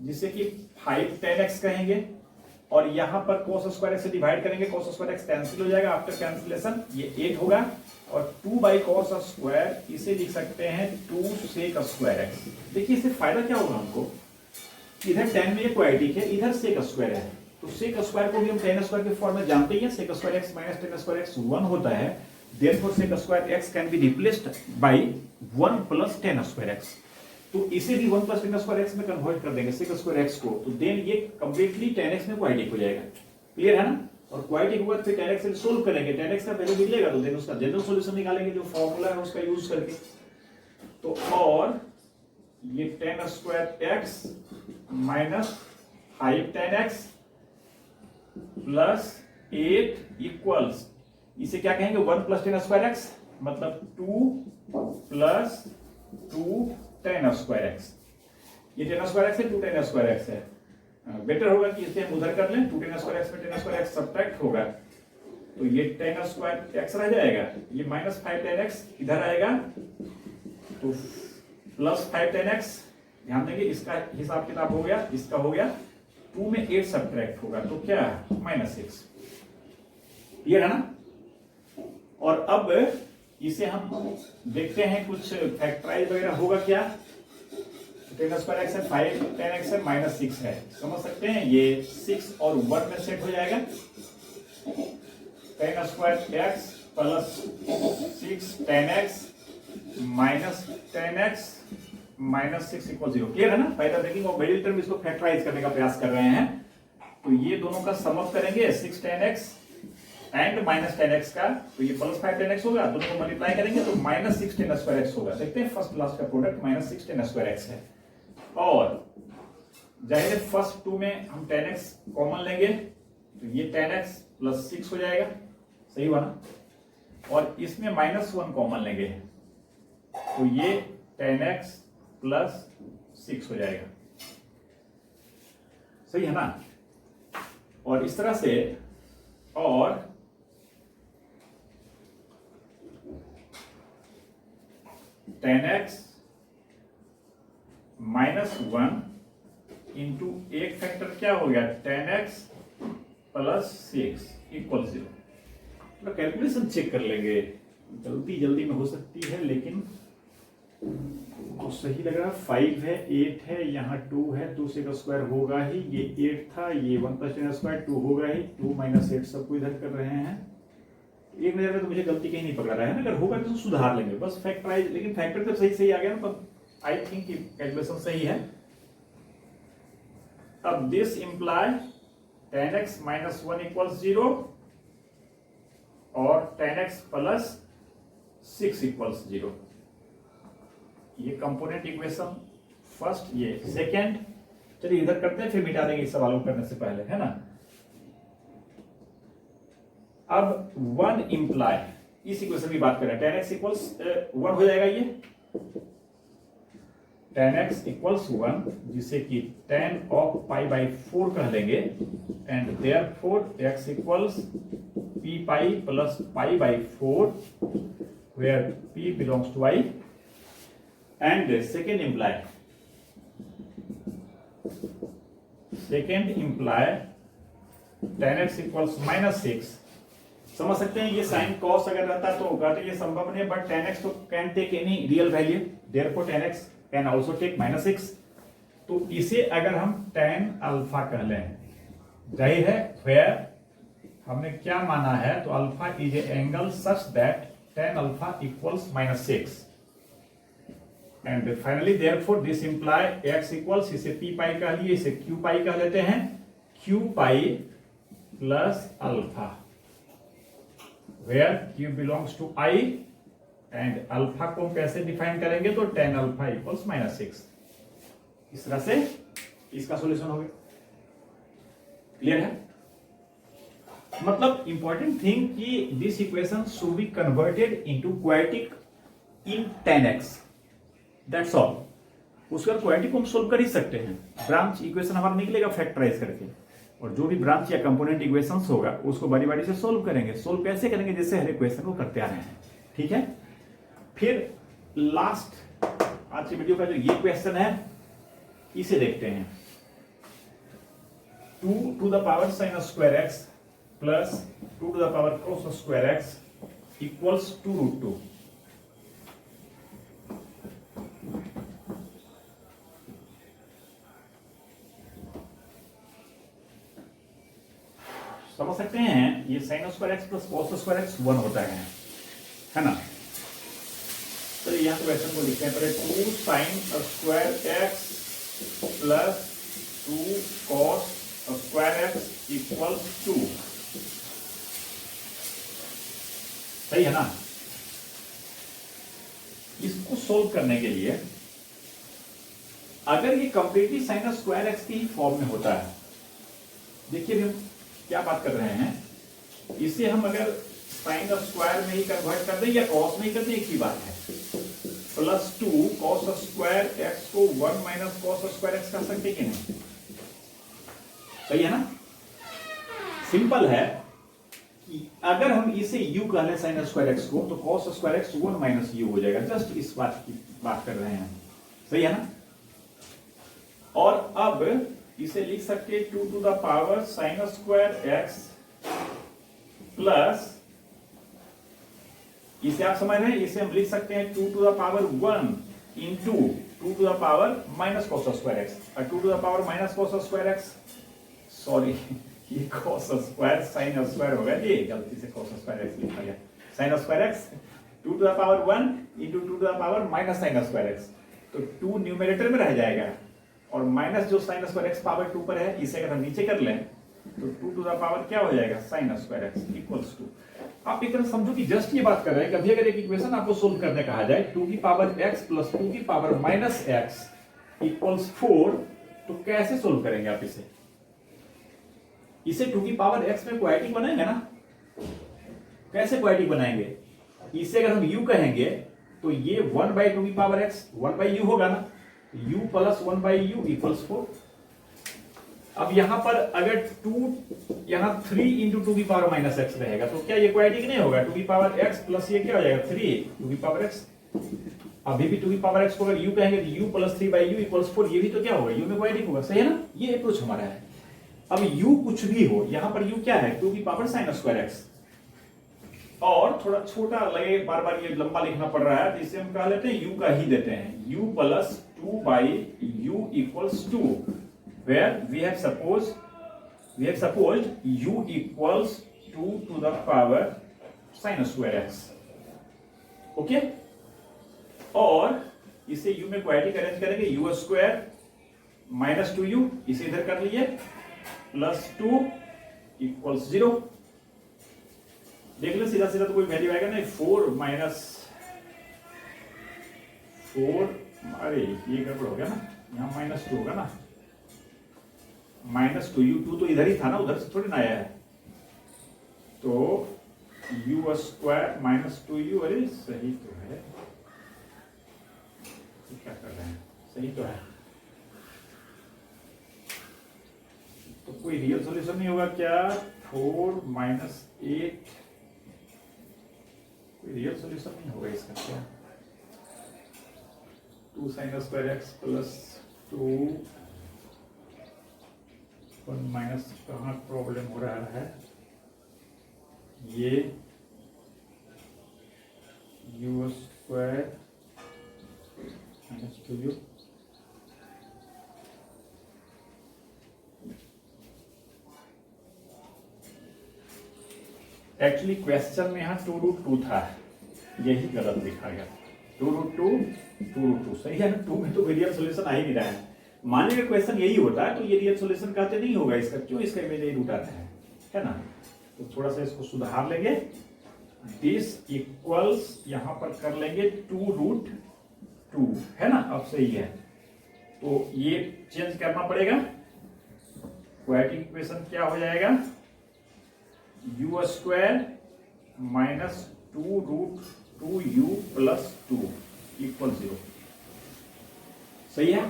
Speaker 1: जिसे कि 5 tan x कहेंगे, और यहां पर cos स्क्वायर x से डिवाइड करेंगे, cos स्क्वायर x कैंसिल हो जाएगा, आफ्टर कैंसिलेशन ये 8 होगा, और 2 बाई cos स्क्वायर, इसे लिख सकते हैं 2 sec स्क्वायर x। देखिए इससे फायदा क्या होगा हमको, इधर tan में ये क्वाड्रेटिक है, इधर sec स्क्वायर है, तो sec स्क्वायर को भी हम tan स्क्वायर के फॉर्म में जानते ही हैं, sec square x minus tan square x 1 होता है, therefore sec square x can be replaced by 1 plus tan square x। तो इसे भी 1 plus tan स्क्वायर x में कन्वर्ट कर देंगे sec स्क्वायर x को, तो देन ये कंप्लीटली tan x में क्वाड्रेटिक हो जाएगा, क्लियर है ना। और क्वाड्रेटिक हुआ फिर tan x से सोल्व करेंगे, tan x का वैल्यू मिलेगा तो देन उसका जनरल सॉल्यूशन निकालेंगे, जो फॉर्मूला है उसका यूज करके। तो और ये tan square x minus 5 tan x plus 8 equals, इसे क्या कहेंगे 1 प्लस tan स्क्वायर x, मतलब 2 प्लस 2 tan स्क्वायर x। ये tan स्क्वायर x है, 2 tan स्क्वायर x है, बेटर होगा कि इसे हम उधर कर लें, 2 tan स्क्वायर x में tan स्क्वायर x सब्ट्रैक्ट होगा, तो ये tan स्क्वायर x रह जाएगा, ये माइनस 5 tan x इधर आएगा, तो प्लस 5 tan x। ध्यान देंगे इसका हिसाब किताब हो गया, इसका हो गया, 2 में 8 सब्ट्रैक्ट होगा, तो क्या माइनस 6, क्लियर है ना। और अब इसे हम देखते हैं कुछ फैक्टराइज वगैरह होगा क्या, टेन स्क्वायर एक्स है 5, टेन एक्स है -6 है, समझ सकते हैं। ये 6 और 1 में सेट हो जाएगा। Tan square X plus 6 tan X minus tan X -6 equal 0। Clear है ना। By the breaking of middle term इसको फैक्टराइज करने का प्रयास कर रहे हैं। तो ये दोनों का सम अप करेंगे 6 टेन एक्स एंड -10x का, तो ये +5 10x होगा, दोनों को मल्टीप्लाई करेंगे तो -6 10 स्क्वायर x होगा। देखते हैं फर्स्ट लास्ट का प्रोडक्ट -6 10 स्क्वायर x है। और जाहिर है फर्स्ट 2 में हम 10x कॉमन लेंगे तो ये 10x + 6 हो जाएगा, सही हुआ ना। और इसमें -1 कॉमन लेंगे तो ये 10x + 6 हो जाएगा, सही है ना। और इस तरह से और -10x -1 इंटू एक फैक्टर क्या हो गया 10x + 6 इक्वल 0। तो कैलकुलेशन चेक कर लेंगे, जल्दी में हो सकती है लेकिन तो सही लग रहा। 5 है 8 है यहाँ 2 है, 2 से का स्क्वायर होगा ही, ये 8 था, ये 1 + 10 स्क्वायर 2 होगा ही, 2 - 8 सबको इधर कर रहे हैं। एक नजर में तो मुझे गलती कहीं नहीं पकड़ा रहा है ना, अगर होगा तो सुधार लेंगे बस फैक्टराइज। लेकिन फैक्टर तो सही आ गया ना, तो आई थिंक कैलकुलेशन सही है। अब दिस इंप्लाई 10x -1 इक्वल 0 और 10x + 6 इक्वल 0। ये कंपोनेंट इक्वेशन फर्स्ट, ये सेकेंड। चलिए इधर करते हैं फिर मिटा देंगे इस सवालों को करने से पहले, है ना। अब 1 इंप्लाई इस इक्वेशन की बात करें 10x = 1 हो जाएगा। ये 10x = 1 जिसे कि 10/π/4 कह लेंगे and therefore x = p π + π/4 where p belongs to I। and second imply 10x = -6। समझ सकते हैं ये साइन कॉस अगर रहता तो होगा, तो ये संभव नहीं, बट 10x तो can take any real value, therefore 10x can also take -6। तो इसे अगर हम tan अल्फा कह लें, जाहिर है वेयर हमने क्या माना है, तो alpha is A angle such that tan alpha equals -6 and finally therefore this imply x equals, इसे p पाई कह लिए, इसे q पाई कह लेते हैं, q pi plus alpha where q belongs to I and alpha को कैसे डिफाइन करेंगे, तो tan अल्फा इक्वल्स -6। इस तरह से इसका सॉल्यूशन हो गया। क्लियर है। मतलब इंपॉर्टेंट थिंग कि this equation should be converted into quadratic in 10x, that's all. उसका क्वाड्रेटिक को हम सोल्व कर ही सकते हैं, ब्रांच इक्वेशन हमारा निकलेगा फैक्टराइज करके, और जो भी ब्रांच या कंपोनेंट इक्वेशंस होगा उसको बारी बारी से सोल्व करेंगे। सोल्व कैसे करेंगे, जैसे हर इक्वेशन को करते आ रहे हैं, ठीक है। फिर लास्ट आज की वीडियो का जो ये क्वेश्चन है इसे देखते हैं। 2 sin square x plus 2 cos square x equals 2√2। समझ सकते हैं ये sin square x plus cos square x 1 होता है ना। तो यहाँ क्वेश्चन को लिखते हैं पहले 2 sin square x plus 2 cos square x equals 2, सही है ना। इसको सोल्व करने के लिए अगर ये कंप्लीटली sin स्क्वायर x की ही फॉर्म में होता है, देखिए हम क्या बात कर रहे हैं, इसे हम अगर sin स्क्वायर में ही कन्वर्ट कर दें या cos में ही कर दें, एक ही बात है। प्लस 2 cos स्क्वायर x को 1 - cos स्क्वायर x कर सकते कि नहीं, सही है ना। सिंपल है कि अगर हम इसे u कह लें sin स्क्वायर x को, तो cos स्क्वायर x 1 - u हो जाएगा। जस्ट इस बात की बात कर रहे हैं, सही है ना। और अब इसे लिख सकते हैं 2 sin स्क्वायर x प्लस, इसे आप समझ रहे हैं, इसे हम लिख सकते हैं 2 1 into 2 to the power minus cos square x, और 2 to the power minus cos square x, sorry ये cos square sin square हो गया जी, गलती से cos square x लिखा गया, sin square x 2 to the power 1 into 2 to the power minus sin square x, तो 2 numerator में रह जाएगा और माइनस जो sin square x पावर 2 पर है इसे अगर हम नीचे कर लें तो 2 to the power क्या हो जाएगा sin square x equals two, आप एक तरह समझो कि जस्ट ये बात कर रहे हैं, कभी अगर एक इक्वेशन आपको सोल्व करने कहा जाए 2 की पावर x प्लस 2 की पावर माइनस x इक्वल्स 4, तो कैसे सोल्व करेंगे आप इसे? इसे 2 की पावर x में क्वाड्रेटिक बनाएंगे ना, कैसे क्वाड्रेटिक बनाएंगे? इसे अगर हम u कहेंगे तो ये 1 by 2 की पावर x 1 by u होगा ना, u plus 1 by u equals 4। अब यहां पर अगर 2 यहां 3 इंटू 2 की पावर माइनस x रहेगा तो क्या ये क्वाड्रेटिक नहीं होगा? 2 की पावर x प्लस ये क्या हो जाएगा 3 2 की पावर x, अभी भी 2 की पावर x को अगर u कहेंगे तो u plus 3 by u equals 4, ये भी तो क्या होगा u में क्वाड्रेटिक होगा, सही है ना? ये अप्रोच हमारा है। अब u कुछ भी हो, यहां पर u क्या है 2 की पावर sin स्क्वायर x, और थोड़ा छोटा लगे बार बार ये लंबा लिखना पड़ रहा है तो इसे हम कह लेते हैं u का ही देते हैं, u plus 2 by u equals 2, where we have supposed u equals 2 to the power sin square x, okay. और इसे u में क्वाड्रेटिक अरेंज करेंगे, u स्क्वायर माइनस 2u इसे इधर कर लिए प्लस 2 इक्वल्स 0, देख लो सीधा सीधा तो कोई वैल्यू आएगा नहीं, 4 माइनस 4, अरे ये गड़बड़ हो गया ना, यहाँ माइनस 2 होगा ना, माइनस 2u, 2 तो इधर ही था ना, उधर से थोड़ी ना आया है, तो u स्क्वायर माइनस 2u, अरे सही तो है, क्या कर रहे हैं, सही तो है, तो कोई रियल सॉल्यूशन नहीं होगा क्या? 4 माइनस 8 कोई रियल सॉल्यूशन नहीं होगा इसका क्या? 2 sin square x plus 2 1 minus, कहाँ प्रॉब्लम हो रहा है? ये u square minus 2u, actually question में यहाँ 2√2 था, यही गलत लिखा गया, 2√2 सही है ना, 2 में तो रियल सॉल्यूशन आ ही नहीं रहा है। मान लीजिए क्वेश्चन यही होता है तो ये रियल सॉल्यूशन कहते नहीं होगा इसका, क्यों इसका इमेज यही रूट आता है ना? तो थोड़ा सा इसको सुधार लेंगे, दिस इक्वल्स यहां पर कर लेंगे 2√2, है ना? अब सही है, तो ये चेंज करना पड़ेगा, क्वाड्रेटिक इक्वेशन क्या हो जाएगा? u square minus 2√2u plus 2 equal 0, सही है?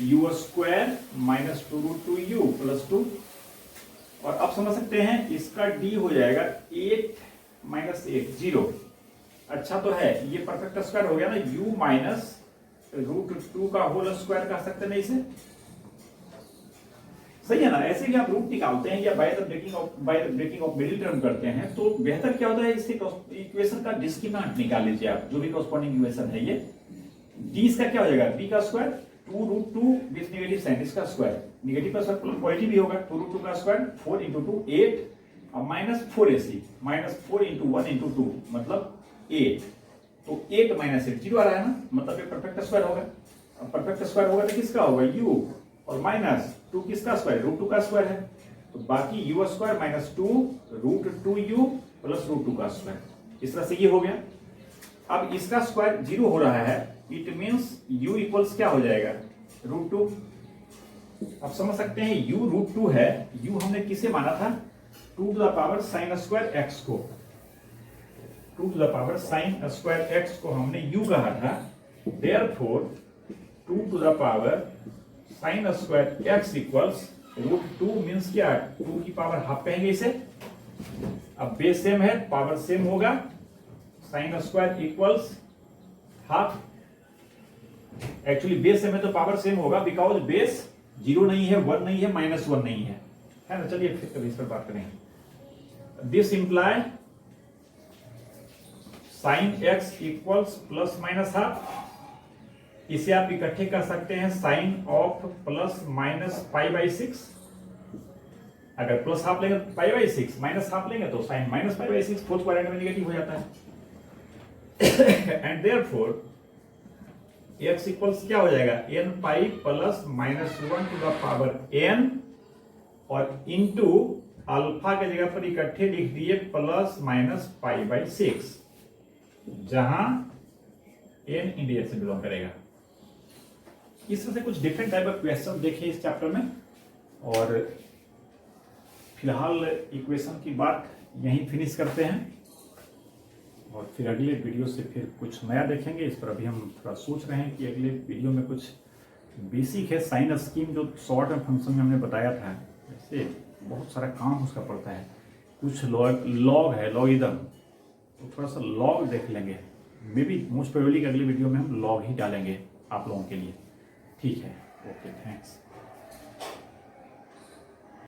Speaker 1: u square minus 2√2u plus 2, और अब समझ सकते हैं इसका d हो जाएगा 8 माइनस 8 0, अच्छा तो है, ये परफेक्ट स्क्वायर हो गया ना, u माइनस √2 का होल स्क्वायर कह सकते हैं इसे, सही है ना? ऐसे ही आप रूट निकालते हैं या by the breaking of middle term करते हैं तो बेहतर क्या होता है, इसके इक्वेशन का डिस्क्रिमिनेंट निकाल लीजिए आप, जो भी कॉरस्पॉन्डिंग इक्वेशन है ये, d इसका क्या हो जाएगा b का स्क्वायर 2√2 विद नेगेटिव साइन, इसका स्क्वायर नेगेटिव का स्क्वायर पॉजिटिव भी होगा, 2√2 का स्क्वायर 4 into 2 8 और minus 4ac minus 4 into 1 into 2 मतलब 8, तो 8 माइनस 8 0 आ रहा है ना, मतलब ये परफेक्ट स्क्वायर होगा। अब परफेक्ट स्क्वायर होगा तो किसका होगा? u, और माइनस 2 किसका स्क्वायर? √2 का स्क्वायर है, तो बाकी u square minus 2√2u plus √2 का स्क्वायर, इस तरह से ये हो गया। अब इसका स्क्वायर 0 हो रहा है, इट मींस u इक्वल्स क्या हो जाएगा? √2। अब समझ सकते हैं u √2 है, u हमने किसे माना था? 2 to the power sin square x को, 2 to the power sin square x को हमने u कहा था, therefore 2 to the power sin square x equals √2 means क्या? 2 की पावर हाफ कहेंगे इसे, अब बेस सेम है, पावर सेम होगा, sin square equals half, actually base same है तो पावर सेम होगा, बिकॉज बेस 0 नहीं है, 1 नहीं है, -1 नहीं है ना? चलिए फिर कभी इस पर बात करेंगे। This imply sin x equals plus minus half, इसे आप इकट्ठे कर सकते हैं sine of plus minus pi by 6। अगर प्लस हाफ लेंगे तो पाई बाई 6, माइनस हाफ लेंगे तो sine minus pi by 6, fourth quadrant में नेगेटिव हो जाता है। एंड देयरफॉर x इक्वल्स क्या हो जाएगा, n pi plus minus 1 to the power n और इनटू अल्फा के जगह पर इकट्ठे लिख दिए प्लस माइनस पाई बाई 6, जहां n इंटीजर से बिलोंग करेगा। इस तरह से कुछ डिफरेंट टाइप ऑफ क्वेश्चन देखे इस चैप्टर में, और फिलहाल इक्वेशन की बात यहीं फिनिश करते हैं और फिर अगले वीडियो से फिर कुछ नया देखेंगे। इस पर अभी हम थोड़ा सोच रहे हैं कि अगले वीडियो में कुछ बेसिक है साइन स्कीम जो शॉर्ट टर्म फंक्शन में हमने बताया था, ऐसे बहुत सारा काम उसका पड़ता है। कुछ लॉग है, लॉगिदम, तो थोड़ा सा लॉग देख लेंगे। मे बी मोस्ट प्रोबेबली अगले वीडियो में हम लॉग ही डालेंगे आप लोगों के लिए। ठीक है, ओके, थैंक्स।